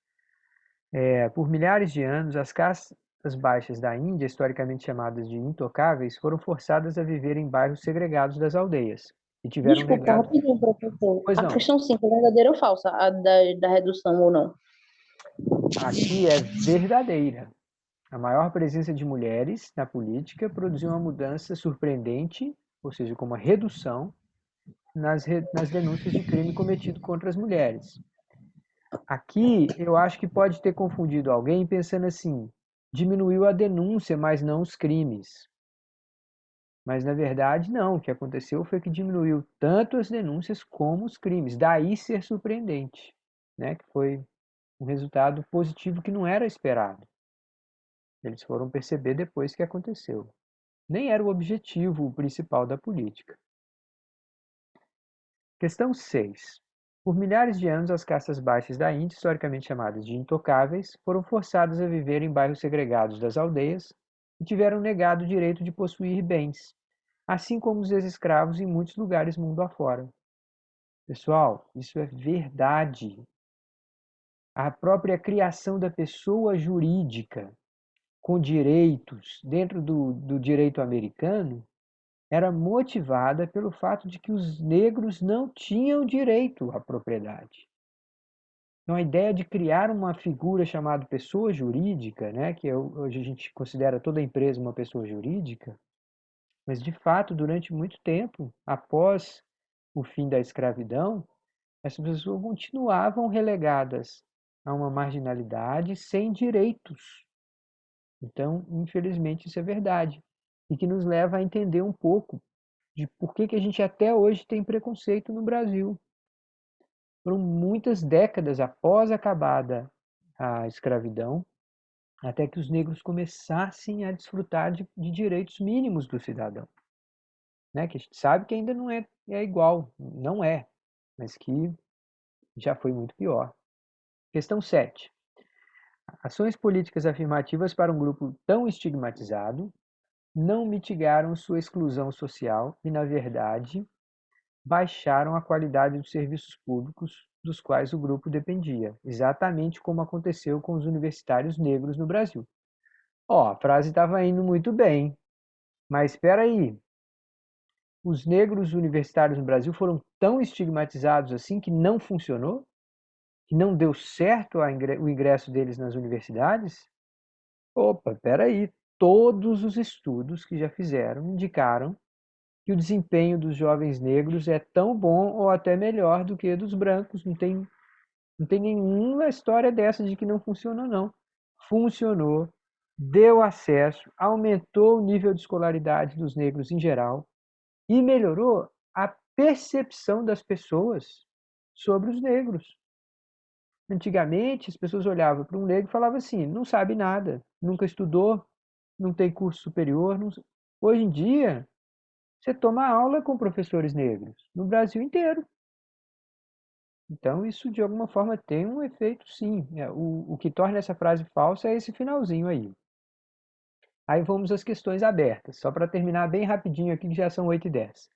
Por milhares de anos, as castas baixas da Índia, historicamente chamadas de intocáveis, foram forçadas a viver em bairros segregados das aldeias e tiveram Desculpa, legado... rapidinho, professor. Pois A não. questão 5 é verdadeira ou falsa? A da redução ou não? Aqui é verdadeira. A maior presença de mulheres na política produziu uma mudança surpreendente, ou seja, com uma redução nas denúncias de crime cometido contra as mulheres. Aqui, eu acho que pode ter confundido alguém pensando assim, diminuiu a denúncia, mas não os crimes. Mas, na verdade, não. O que aconteceu foi que diminuiu tanto as denúncias como os crimes. Daí ser surpreendente, né? Que foi um resultado positivo que não era esperado. Eles foram perceber depois que aconteceu. Nem era o objetivo principal da política. Questão 6. Por milhares de anos, as castas baixas da Índia, historicamente chamadas de intocáveis, foram forçadas a viver em bairros segregados das aldeias e tiveram negado o direito de possuir bens, assim como os ex-escravos em muitos lugares mundo afora. Pessoal, isso é verdade. A própria criação da pessoa jurídica com direitos dentro do direito americano era motivada pelo fato de que os negros não tinham direito à propriedade. Então, a ideia de criar uma figura chamada pessoa jurídica, né, que hoje a gente considera toda empresa uma pessoa jurídica, mas de fato, durante muito tempo, após o fim da escravidão, essas pessoas continuavam relegadas a uma marginalidade sem direitos. Então, infelizmente, isso é verdade. E que nos leva a entender um pouco de por que a gente até hoje tem preconceito no Brasil. Foram muitas décadas após acabada a escravidão, até que os negros começassem a desfrutar de direitos mínimos do cidadão. Né? Que a gente sabe que ainda não é igual, não é, mas que já foi muito pior. Questão 7. Ações políticas afirmativas para um grupo tão estigmatizado não mitigaram sua exclusão social e, na verdade, baixaram a qualidade dos serviços públicos dos quais o grupo dependia, exatamente como aconteceu com os universitários negros no Brasil. A frase estava indo muito bem, mas espera aí. Os negros universitários no Brasil foram tão estigmatizados assim que não funcionou? Que não deu certo o ingresso deles nas universidades? Opa, espera aí. Todos os estudos que já fizeram indicaram que o desempenho dos jovens negros é tão bom ou até melhor do que dos brancos. Não tem nenhuma história dessa de que não funcionou, não. Funcionou, deu acesso, aumentou o nível de escolaridade dos negros em geral e melhorou a percepção das pessoas sobre os negros. Antigamente, as pessoas olhavam para um negro e falavam assim, não sabe nada, nunca estudou, não tem curso superior. Não... Hoje em dia, você toma aula com professores negros, no Brasil inteiro. Então, isso de alguma forma tem um efeito, sim. O que torna essa frase falsa é esse finalzinho aí. Aí vamos às questões abertas, só para terminar bem rapidinho aqui, que já são 8h10.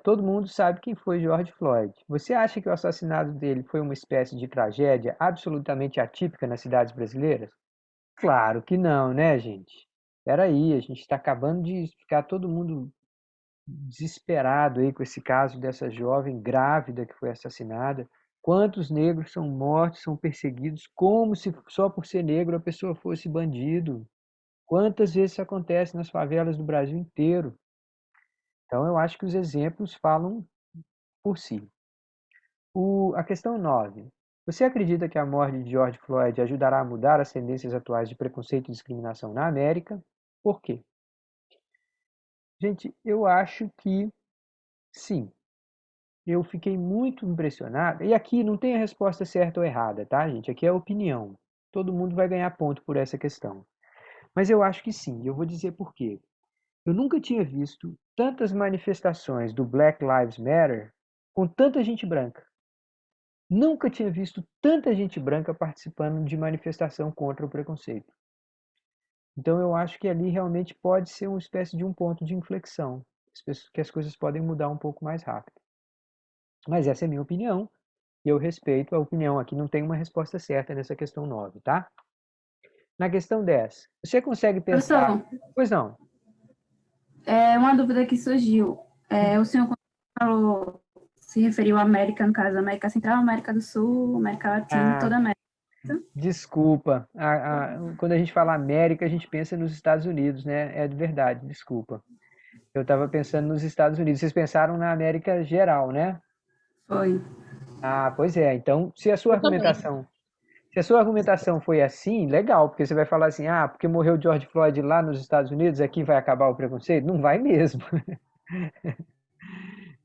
Todo mundo sabe quem foi George Floyd. Você acha que o assassinato dele foi uma espécie de tragédia absolutamente atípica nas cidades brasileiras? Claro que não, né, gente? Espera aí, a gente está acabando de ficar todo mundo desesperado aí com esse caso dessa jovem grávida que foi assassinada. Quantos negros são mortos, são perseguidos, como se só por ser negro a pessoa fosse bandido? Quantas vezes isso acontece nas favelas do Brasil inteiro? Então, eu acho que os exemplos falam por si. A questão 9. Você acredita que a morte de George Floyd ajudará a mudar as tendências atuais de preconceito e discriminação na América? Por quê? Gente, eu acho que sim. Eu fiquei muito impressionado. E aqui não tem a resposta certa ou errada, tá, gente? Aqui é opinião. Todo mundo vai ganhar ponto por essa questão. Mas eu acho que sim. E eu vou dizer por quê. Eu nunca tinha visto tantas manifestações do Black Lives Matter com tanta gente branca. Nunca tinha visto tanta gente branca participando de manifestação contra o preconceito. Então eu acho que ali realmente pode ser uma espécie de um ponto de inflexão, que as coisas podem mudar um pouco mais rápido. Mas essa é a minha opinião, e eu respeito a opinião. Aqui não tem uma resposta certa nessa questão 9, tá? Na questão 10, você consegue pensar... Professor, Pois não. uma dúvida que surgiu. O senhor, quando falou, se referiu à América, no caso, América Central, América do Sul, América Latina, toda a América. Desculpa. Quando a gente fala América, a gente pensa nos Estados Unidos, né? É de verdade, desculpa. Eu estava pensando nos Estados Unidos. Vocês pensaram na América geral, né? Foi. Pois é. Então, se a sua argumentação Se a sua argumentação foi assim, legal, porque você vai falar assim, ah, porque morreu George Floyd lá nos Estados Unidos, aqui vai acabar o preconceito? Não vai mesmo.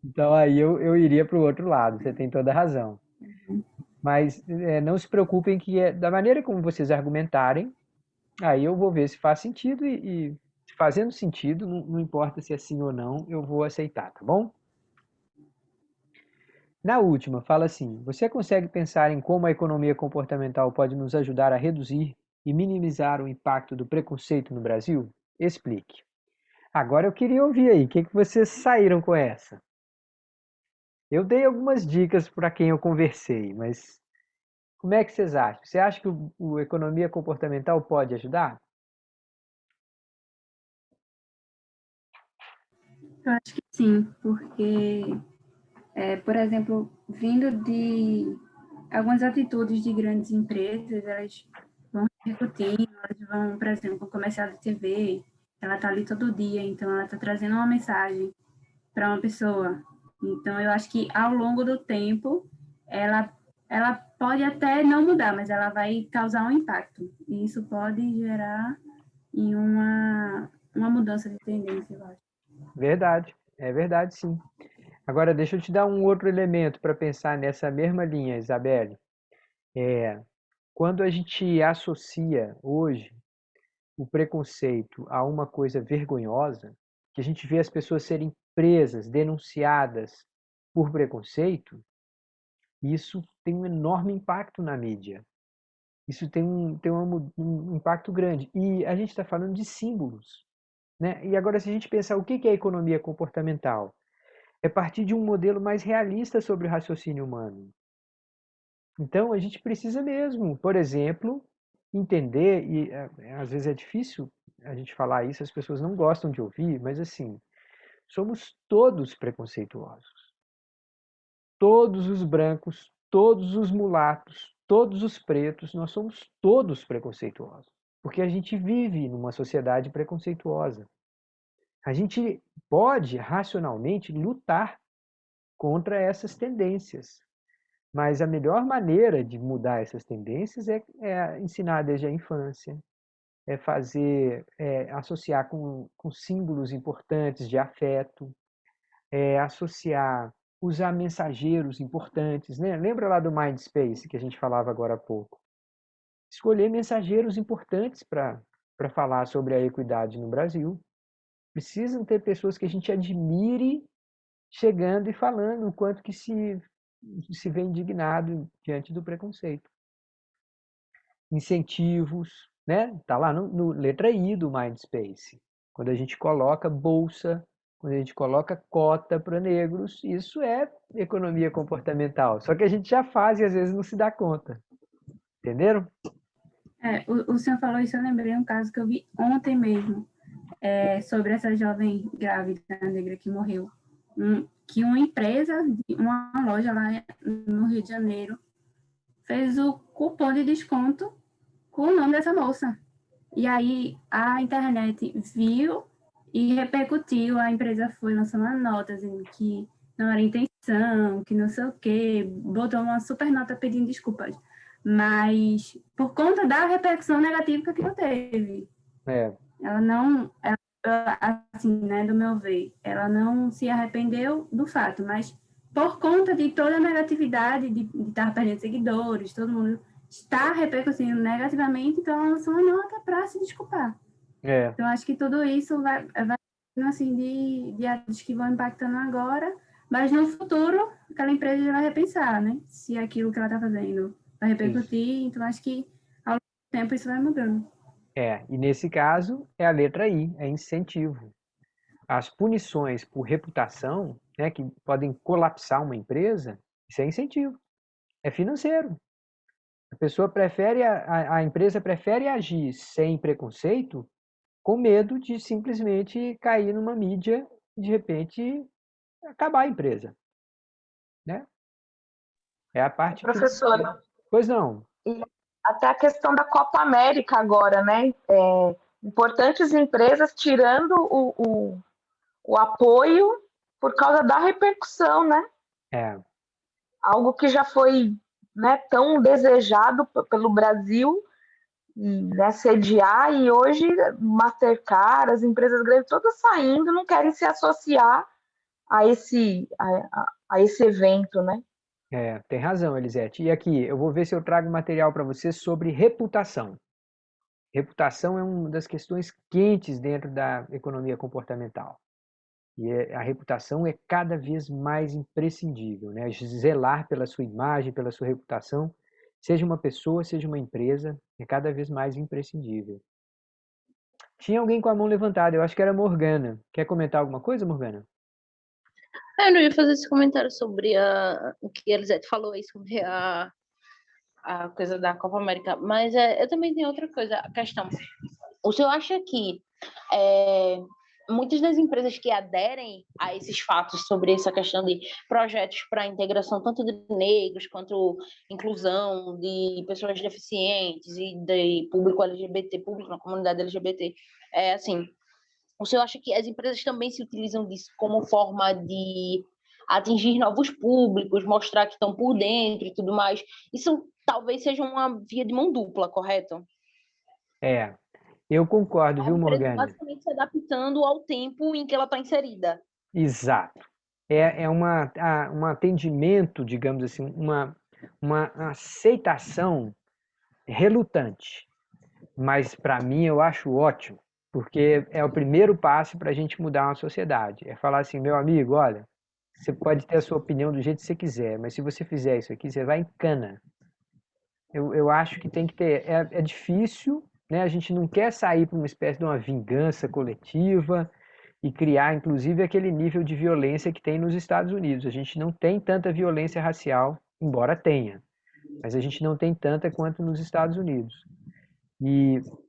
Então aí eu iria para o outro lado, você tem toda a razão. Mas não se preocupem que da maneira como vocês argumentarem, aí eu vou ver se faz sentido e fazendo sentido, não importa se é sim ou não, eu vou aceitar, tá bom? Na última, fala assim: você consegue pensar em como a economia comportamental pode nos ajudar a reduzir e minimizar o impacto do preconceito no Brasil? Explique. Agora eu queria ouvir aí, o que vocês saíram com essa? Eu dei algumas dicas para quem eu conversei, mas como é que vocês acham? Você acha que o economia comportamental pode ajudar? Eu acho que sim, porque, por exemplo, vindo de algumas atitudes de grandes empresas, elas vão repercutindo, elas vão, por exemplo, um comercial de TV, ela está ali todo dia, então ela está trazendo uma mensagem para uma pessoa. Então, eu acho que ao longo do tempo, ela pode até não mudar, mas ela vai causar um impacto. E isso pode gerar em uma mudança de tendência, eu acho. Verdade, é verdade sim. Agora, deixa eu te dar um outro elemento para pensar nessa mesma linha, Isabelle. Quando a gente associa hoje o preconceito a uma coisa vergonhosa, que a gente vê as pessoas serem presas, denunciadas por preconceito, isso tem um enorme impacto na mídia. Isso tem um impacto grande. E a gente está falando de símbolos. Né? E agora, se a gente pensar o que é economia comportamental, é partir de um modelo mais realista sobre o raciocínio humano. Então, a gente precisa mesmo, por exemplo, entender, e às vezes é difícil a gente falar isso, as pessoas não gostam de ouvir, mas assim, somos todos preconceituosos. Todos os brancos, todos os mulatos, todos os pretos, nós somos todos preconceituosos. Porque a gente vive numa sociedade preconceituosa. A gente pode racionalmente lutar contra essas tendências, mas a melhor maneira de mudar essas tendências é ensinar desde a infância, é associar com símbolos importantes de afeto, associar, usar mensageiros importantes, né? Lembra lá do Mindspace que a gente falava agora há pouco? Escolher mensageiros importantes para falar sobre a equidade no Brasil. Precisam ter pessoas que a gente admire chegando e falando o quanto que se vê indignado diante do preconceito. Incentivos, né? Tá lá no letra I do Mindspace. Quando a gente coloca bolsa, quando a gente coloca cota para negros, isso é economia comportamental. Só que a gente já faz e às vezes não se dá conta. Entenderam? O senhor falou isso, eu lembrei um caso que eu vi ontem mesmo, sobre essa jovem grávida negra que morreu. Que uma empresa, uma loja lá no Rio de Janeiro, fez o cupom de desconto com o nome dessa moça. E aí a internet viu e repercutiu, a empresa foi lançando uma nota dizendo que não era intenção, que não sei o quê, botou uma super nota pedindo desculpas. Mas por conta da repercussão negativa que aquilo teve. Ela não, assim, né, do meu ver, ela não se arrependeu do fato, mas por conta de toda a negatividade, de estar perdendo seguidores, todo mundo está repercutindo negativamente, então ela lançou uma nota para se desculpar. Então, acho que tudo isso vai assim, de atitudes que vão impactando agora, mas no futuro, aquela empresa já vai repensar, né? Se aquilo que ela está fazendo vai repercutir, então acho que ao longo do tempo isso vai mudando. E nesse caso é a letra I, é incentivo. As punições por reputação, né, que podem colapsar uma empresa, isso é incentivo, é financeiro. A pessoa a empresa prefere agir sem preconceito com medo de simplesmente cair numa mídia e de repente acabar a empresa, né? É a parte. Professora. Pois não. Até a questão da Copa América agora, né? Importantes empresas tirando o apoio por causa da repercussão, né? Algo que já foi né, tão desejado pelo Brasil, né, sediar, e hoje Mastercard, as empresas grandes todas saindo, não querem se associar a esse evento, né? Tem razão, Elisete. E aqui, eu vou ver se eu trago material para você sobre reputação. Reputação é uma das questões quentes dentro da economia comportamental. E a reputação é cada vez mais imprescindível, né? Zelar pela sua imagem, pela sua reputação, seja uma pessoa, seja uma empresa, é cada vez mais imprescindível. Tinha alguém com a mão levantada, eu acho que era a Morgana. Quer comentar alguma coisa, Morgana? Eu não ia fazer esse comentário sobre o que a Elisete falou aí, sobre a coisa da Copa América, mas eu também tenho outra coisa, a questão. O senhor acha que muitas das empresas que aderem a esses fatos sobre essa questão de projetos para a integração tanto de negros quanto inclusão de pessoas deficientes e de público LGBT, público na comunidade LGBT, assim, o senhor acha que as empresas também se utilizam disso como forma de atingir novos públicos, mostrar que estão por dentro e tudo mais? Isso talvez seja uma via de mão dupla, correto? Eu concordo, A viu, empresa Morgana? basicamente se adaptando ao tempo em que ela está inserida. Exato. É um atendimento, digamos assim, uma aceitação relutante. Mas, para mim, eu acho ótimo, porque é o primeiro passo para a gente mudar uma sociedade. É falar assim, meu amigo, olha, você pode ter a sua opinião do jeito que você quiser, mas se você fizer isso aqui, você vai em cana. Eu acho que tem que ter... É difícil, né? A gente não quer sair para uma espécie de uma vingança coletiva e criar, inclusive, aquele nível de violência que tem nos Estados Unidos. A gente não tem tanta violência racial, embora tenha, mas a gente não tem tanta quanto nos Estados Unidos.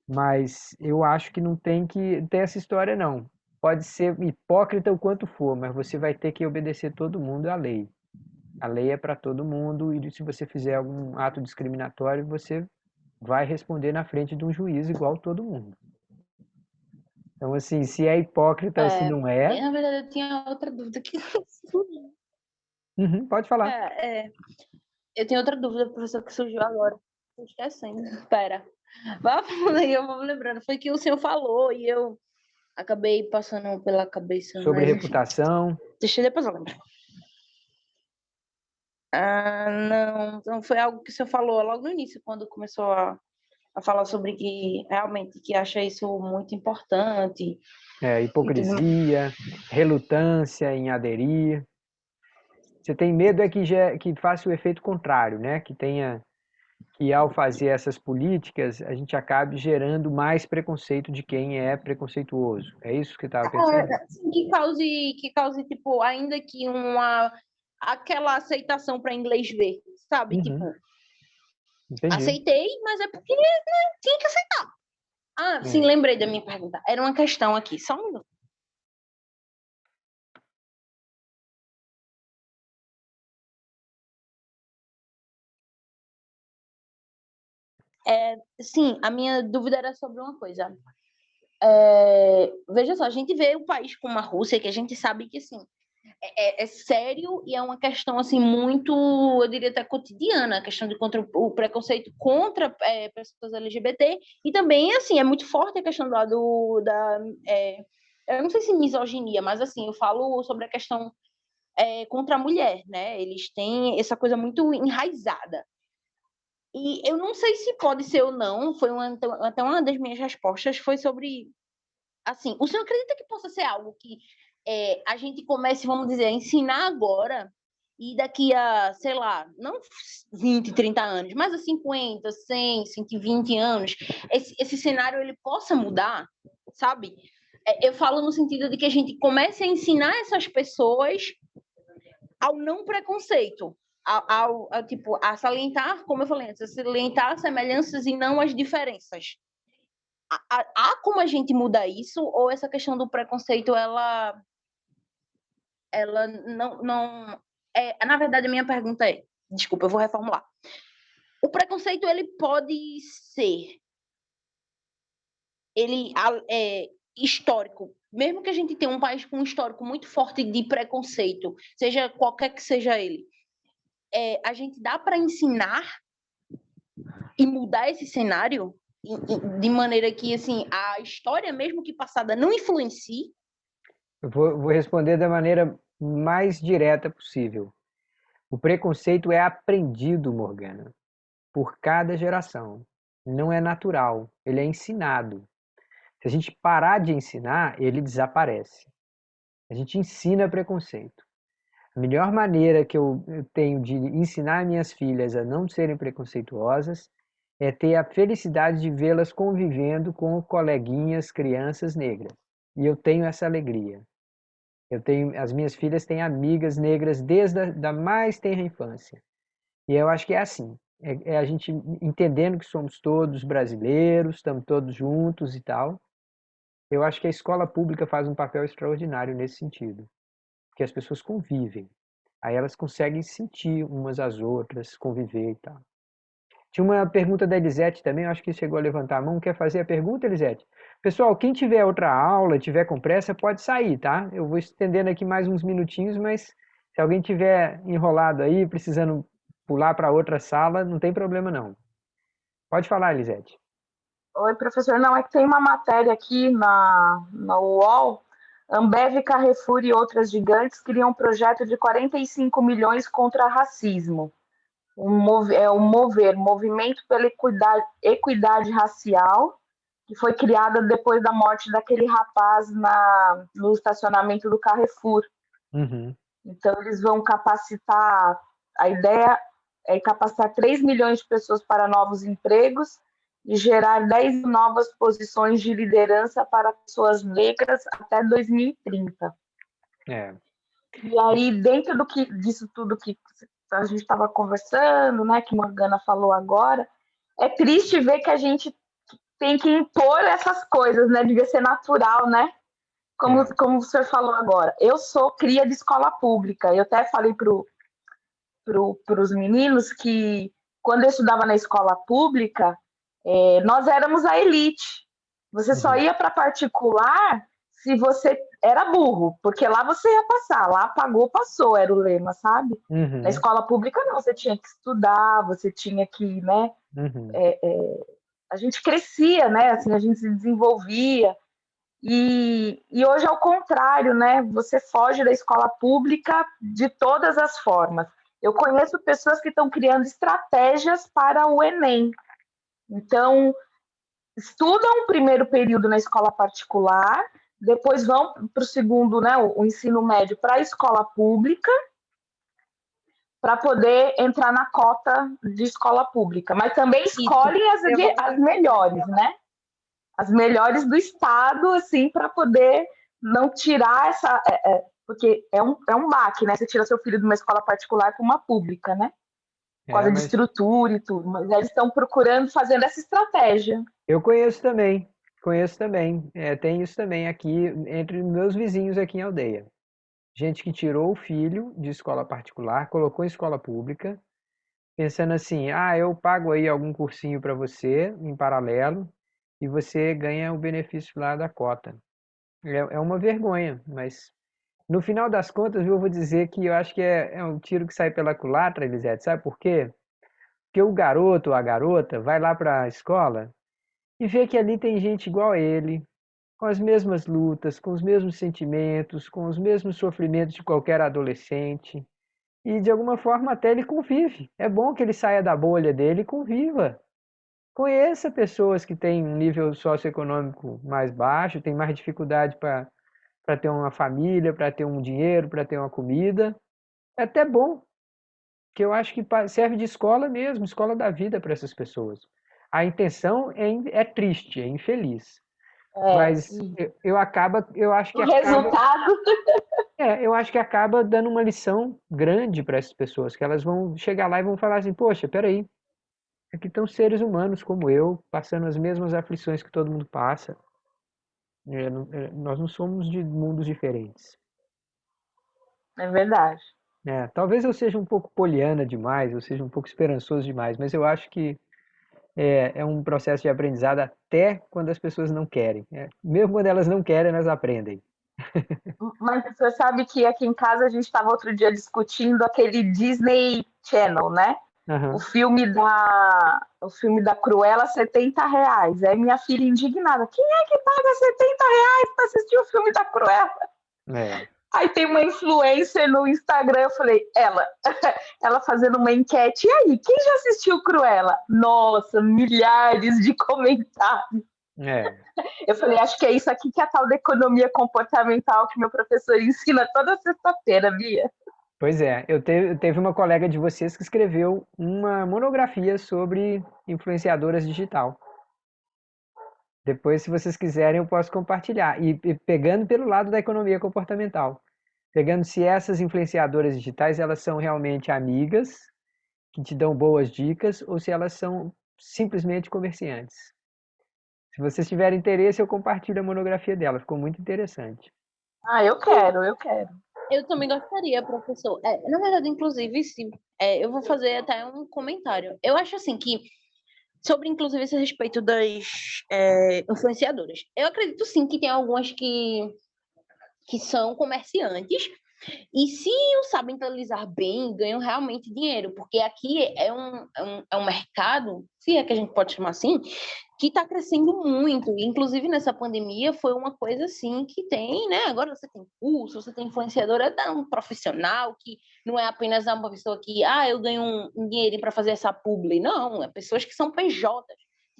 Mas eu acho que não tem que ter essa história, não. Pode ser hipócrita o quanto for, mas você vai ter que obedecer todo mundo à lei. A lei é para todo mundo e se você fizer algum ato discriminatório, você vai responder na frente de um juiz igual todo mundo. Então, assim, se é hipócrita ou se não é... Na verdade, eu tinha outra dúvida que... Pode falar. Eu tenho outra dúvida, professor, que surgiu agora. Estou esquecendo. Espera. Vai falando aí, eu vou me lembrando. Foi que o senhor falou e eu acabei passando pela cabeça. Sobre mas, reputação. Deixa eu depois eu lembro. Não, foi algo que o senhor falou logo no início, quando começou a falar sobre que realmente que acha isso muito importante. Hipocrisia, relutância em aderir. Você tem medo que faça o efeito contrário, né? Que ao fazer essas políticas, a gente acabe gerando mais preconceito de quem é preconceituoso. É isso que você estava pensando? Assim, que cause, tipo, ainda que aquela aceitação para inglês ver, sabe? Tipo, Entendi. aceitei, mas é porque tinha que aceitar. Sim, lembrei da minha pergunta. Era uma questão aqui, só um minuto. Sim, a minha dúvida era sobre uma coisa. Veja só, a gente vê um país como a Rússia, que a gente sabe que, assim, é sério e é uma questão, assim, muito, eu diria até cotidiana, a questão de contra o preconceito contra pessoas LGBT, e também, assim, é muito forte a questão eu não sei se misoginia, mas, assim, eu falo sobre a questão contra a mulher, né? Eles têm essa coisa muito enraizada. E eu não sei se pode ser ou não, até uma das minhas respostas foi sobre, assim, o senhor acredita que possa ser algo que a gente comece, vamos dizer, a ensinar agora e daqui a, sei lá, não 20, 30 anos, mas a 50, 100, 120 anos, esse cenário ele possa mudar, sabe? Eu falo no sentido de que a gente comece a ensinar essas pessoas ao não preconceito, tipo, a salientar, como eu falei antes, a salientar as semelhanças e não as diferenças. Há como a gente mudar isso, ou essa questão do preconceito, ela não na verdade, a minha pergunta desculpa, eu vou reformular. O preconceito, ele pode ser histórico, mesmo que a gente tenha um país com um histórico muito forte de preconceito, seja qualquer que seja ele, a gente dá para ensinar e mudar esse cenário de maneira que, assim, a história mesmo que passada não influencie? Eu vou responder da maneira mais direta possível. O preconceito é aprendido, Morgana, por cada geração. Não é natural, ele é ensinado. Se a gente parar de ensinar, ele desaparece. A gente ensina preconceito. A melhor maneira que eu tenho de ensinar minhas filhas a não serem preconceituosas é ter a felicidade de vê-las convivendo com coleguinhas, crianças negras. E eu tenho essa alegria. As minhas filhas têm amigas negras desde a mais tenra infância. E eu acho que é assim. É a gente entendendo que somos todos brasileiros, estamos todos juntos e tal. Eu acho que a escola pública faz um papel extraordinário nesse sentido. Porque as pessoas convivem. Aí elas conseguem sentir umas às outras, conviver e tal. Tinha uma pergunta da Elisete também, eu acho que chegou a levantar a mão. Quer fazer a pergunta, Elisete? Pessoal, quem tiver outra aula, tiver com pressa, pode sair, tá? Eu vou estendendo aqui mais uns minutinhos, mas se alguém tiver enrolado aí, precisando pular para outra sala, não tem problema não. Pode falar, Elisete. Oi, professor. Não, é que tem uma matéria aqui na UOL. Ambev, Carrefour e outras gigantes criam um projeto de 45 milhões contra racismo. O MOVER, Movimento pela Equidade Racial, que foi criada depois da morte daquele rapaz no estacionamento do Carrefour. Uhum. Então, eles vão capacitar, a ideia é capacitar 3 milhões de pessoas para novos empregos e gerar 10 novas posições de liderança para pessoas negras até 2030. E aí, dentro disso tudo que a gente estava conversando, né, que Morgana falou agora, é triste ver que a gente tem que impor essas coisas, né? Devia ser natural, né? Como o senhor falou agora. Eu sou cria de escola pública. Eu até falei para os meninos que, quando eu estudava na escola pública, nós éramos a elite. Você só ia para particular se você era burro, porque lá você ia passar, lá pagou, passou, era o lema, sabe? Uhum. Na escola pública não, você tinha que estudar, você tinha que, né? Uhum. A gente crescia, né? Assim, a gente se desenvolvia. E hoje é o contrário, né? Você foge da escola pública de todas as formas. Eu conheço pessoas que estão criando estratégias para o Enem. Então, estudam o primeiro período na escola particular, depois vão para o segundo, né, o ensino médio, para a escola pública, para poder entrar na cota de escola pública. Mas também escolhem as melhores, né? As melhores do estado, assim, para poder não tirar essa... porque é um baque, né? Você tira seu filho de uma escola particular para uma pública, né? Por causa de estrutura e tudo. Mas eles estão procurando, fazendo essa estratégia. Eu conheço também. Tem isso também aqui, entre meus vizinhos aqui em aldeia. Gente que tirou o filho de escola particular, colocou em escola pública, pensando assim, eu pago aí algum cursinho para você, em paralelo, e você ganha o benefício lá da cota. É uma vergonha, mas no final das contas eu vou dizer que eu acho que é um tiro que sai pela culatra, Elisete, sabe por quê? Porque o garoto ou a garota vai lá para a escola e vê que ali tem gente igual a ele, com as mesmas lutas, com os mesmos sentimentos, com os mesmos sofrimentos de qualquer adolescente. E de alguma forma até ele convive. É bom que ele saia da bolha dele e conviva. Conheça pessoas que têm um nível socioeconômico mais baixo, têm mais dificuldade para ter uma família, para ter um dinheiro, para ter uma comida. É até bom, que eu acho que serve de escola mesmo, escola da vida para essas pessoas. A intenção é triste, é infeliz. Mas eu acho que o resultado... eu acho que acaba dando uma lição grande para essas pessoas, que elas vão chegar lá e vão falar assim, poxa, peraí, aqui estão seres humanos como eu, passando as mesmas aflições que todo mundo passa. Nós não somos de mundos diferentes. É verdade. Talvez eu seja um pouco poliana demais, eu seja um pouco esperançoso demais, mas eu acho que é um processo de aprendizado até quando as pessoas não querem. Mesmo quando elas não querem, elas aprendem. Mas você sabe que aqui em casa a gente estava outro dia discutindo aquele Disney Channel, né? Aham. O filme da Cruella, R$ 70. Aí minha filha indignada, quem é que paga R$ 70 para assistir o filme da Cruella? É. Aí tem uma influencer no Instagram, eu falei, ela fazendo uma enquete, e aí, quem já assistiu Cruella? Nossa, milhares de comentários. É. Eu falei, acho que é isso aqui que é a tal da economia comportamental que meu professor ensina toda sexta-feira, Bia. Pois é, teve uma colega de vocês que escreveu uma monografia sobre influenciadoras digital. Depois, se vocês quiserem, eu posso compartilhar. E pegando pelo lado da economia comportamental. Pegando se essas influenciadoras digitais, elas são realmente amigas, que te dão boas dicas, ou se elas são simplesmente comerciantes. Se vocês tiverem interesse, eu compartilho a monografia dela. Ficou muito interessante. Eu quero. Eu também gostaria, professor. Na verdade, inclusive, sim. Eu vou fazer até um comentário. Eu acho assim que, sobre inclusive esse respeito das influenciadoras, eu acredito sim que tem algumas que são comerciantes e se o sabem utilizar bem, ganham realmente dinheiro, porque aqui é um mercado, se é que a gente pode chamar assim, que está crescendo muito. Inclusive, nessa pandemia, foi uma coisa assim que tem, né? Agora você tem curso, você tem influenciadora, é um profissional que não é apenas uma pessoa que, eu ganho um dinheirinho para fazer essa publi. Não, é pessoas que são PJs.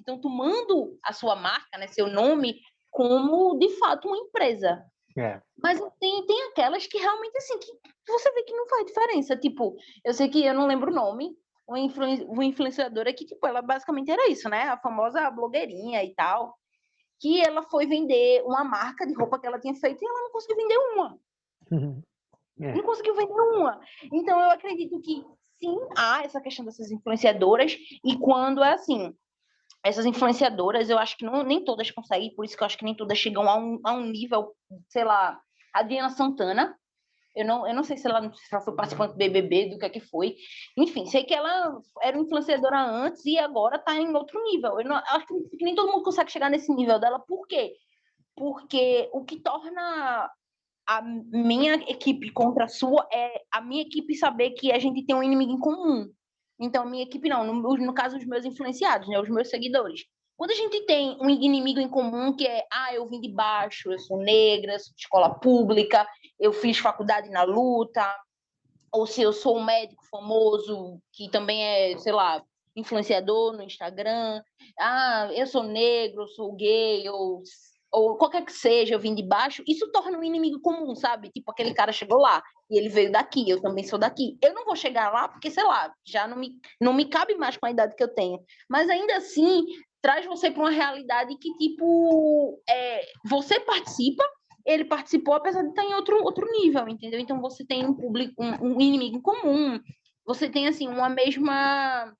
Então, tomando a sua marca, né, seu nome, como, de fato, uma empresa. É. Mas tem aquelas que realmente, assim, que você vê que não faz diferença. Tipo, eu sei que eu não lembro o nome, uma influenciadora que, tipo, ela basicamente era isso, né? A famosa blogueirinha e tal, que ela foi vender uma marca de roupa que ela tinha feito e ela não conseguiu vender uma. Não conseguiu vender uma. Então, eu acredito que, sim, há essa questão dessas influenciadoras e quando é assim... Essas influenciadoras, eu acho que nem todas conseguem, por isso que eu acho que nem todas chegam a um nível, sei lá, Adriana Santana. Eu não sei se ela foi participante do BBB, do que foi. Enfim, sei que ela era influenciadora antes e agora está em outro nível. Eu acho que nem todo mundo consegue chegar nesse nível dela. Por quê? Porque o que torna a minha equipe contra a sua é a minha equipe saber que a gente tem um inimigo em comum. Então, minha equipe não, no caso, os meus influenciados, né, os meus seguidores. Quando a gente tem um inimigo em comum que é, eu vim de baixo, eu sou negra, sou de escola pública, eu fiz faculdade na luta, ou se eu sou um médico famoso que também é, sei lá, influenciador no Instagram, eu sou negro, eu sou gay, ou qualquer que seja, eu vim de baixo, isso torna um inimigo comum, sabe? Tipo, aquele cara chegou lá e ele veio daqui, eu também sou daqui. Eu não vou chegar lá porque, sei lá, já não me cabe mais com a idade que eu tenho. Mas ainda assim, traz você para uma realidade que, tipo, você participa, ele participou, apesar de estar em outro nível, entendeu? Então, você tem um público, um inimigo em comum, você tem, assim, uma mesma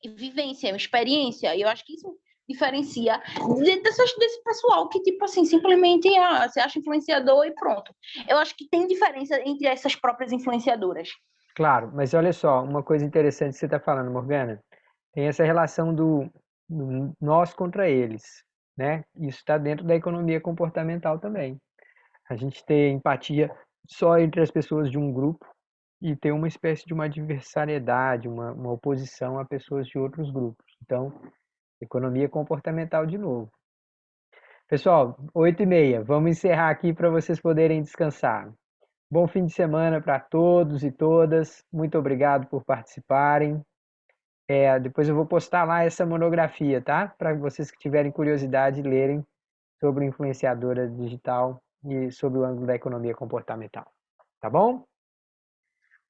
vivência, uma experiência, e eu acho que isso diferencia desse pessoal que, tipo assim, simplesmente você acha influenciador e pronto. Eu acho que tem diferença entre essas próprias influenciadoras. Claro, mas olha só, uma coisa interessante que você está falando, Morgana, tem essa relação do nós contra eles, né? Isso está dentro da economia comportamental também. A gente ter empatia só entre as pessoas de um grupo e ter uma espécie de uma adversariedade, uma oposição a pessoas de outros grupos. Então, economia comportamental de novo. Pessoal, 8h30, vamos encerrar aqui para vocês poderem descansar. Bom fim de semana para todos e todas. Muito obrigado por participarem. Depois eu vou postar lá essa monografia, tá? Para vocês que tiverem curiosidade de lerem sobre influenciadora digital e sobre o ângulo da economia comportamental. Tá bom?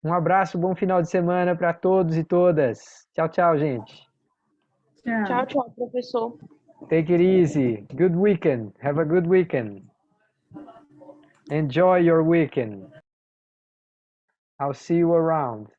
Um abraço, bom final de semana para todos e todas. Tchau, tchau, gente. Tchau, professor. Take it easy. Good weekend. Have a good weekend. Enjoy your weekend. I'll see you around.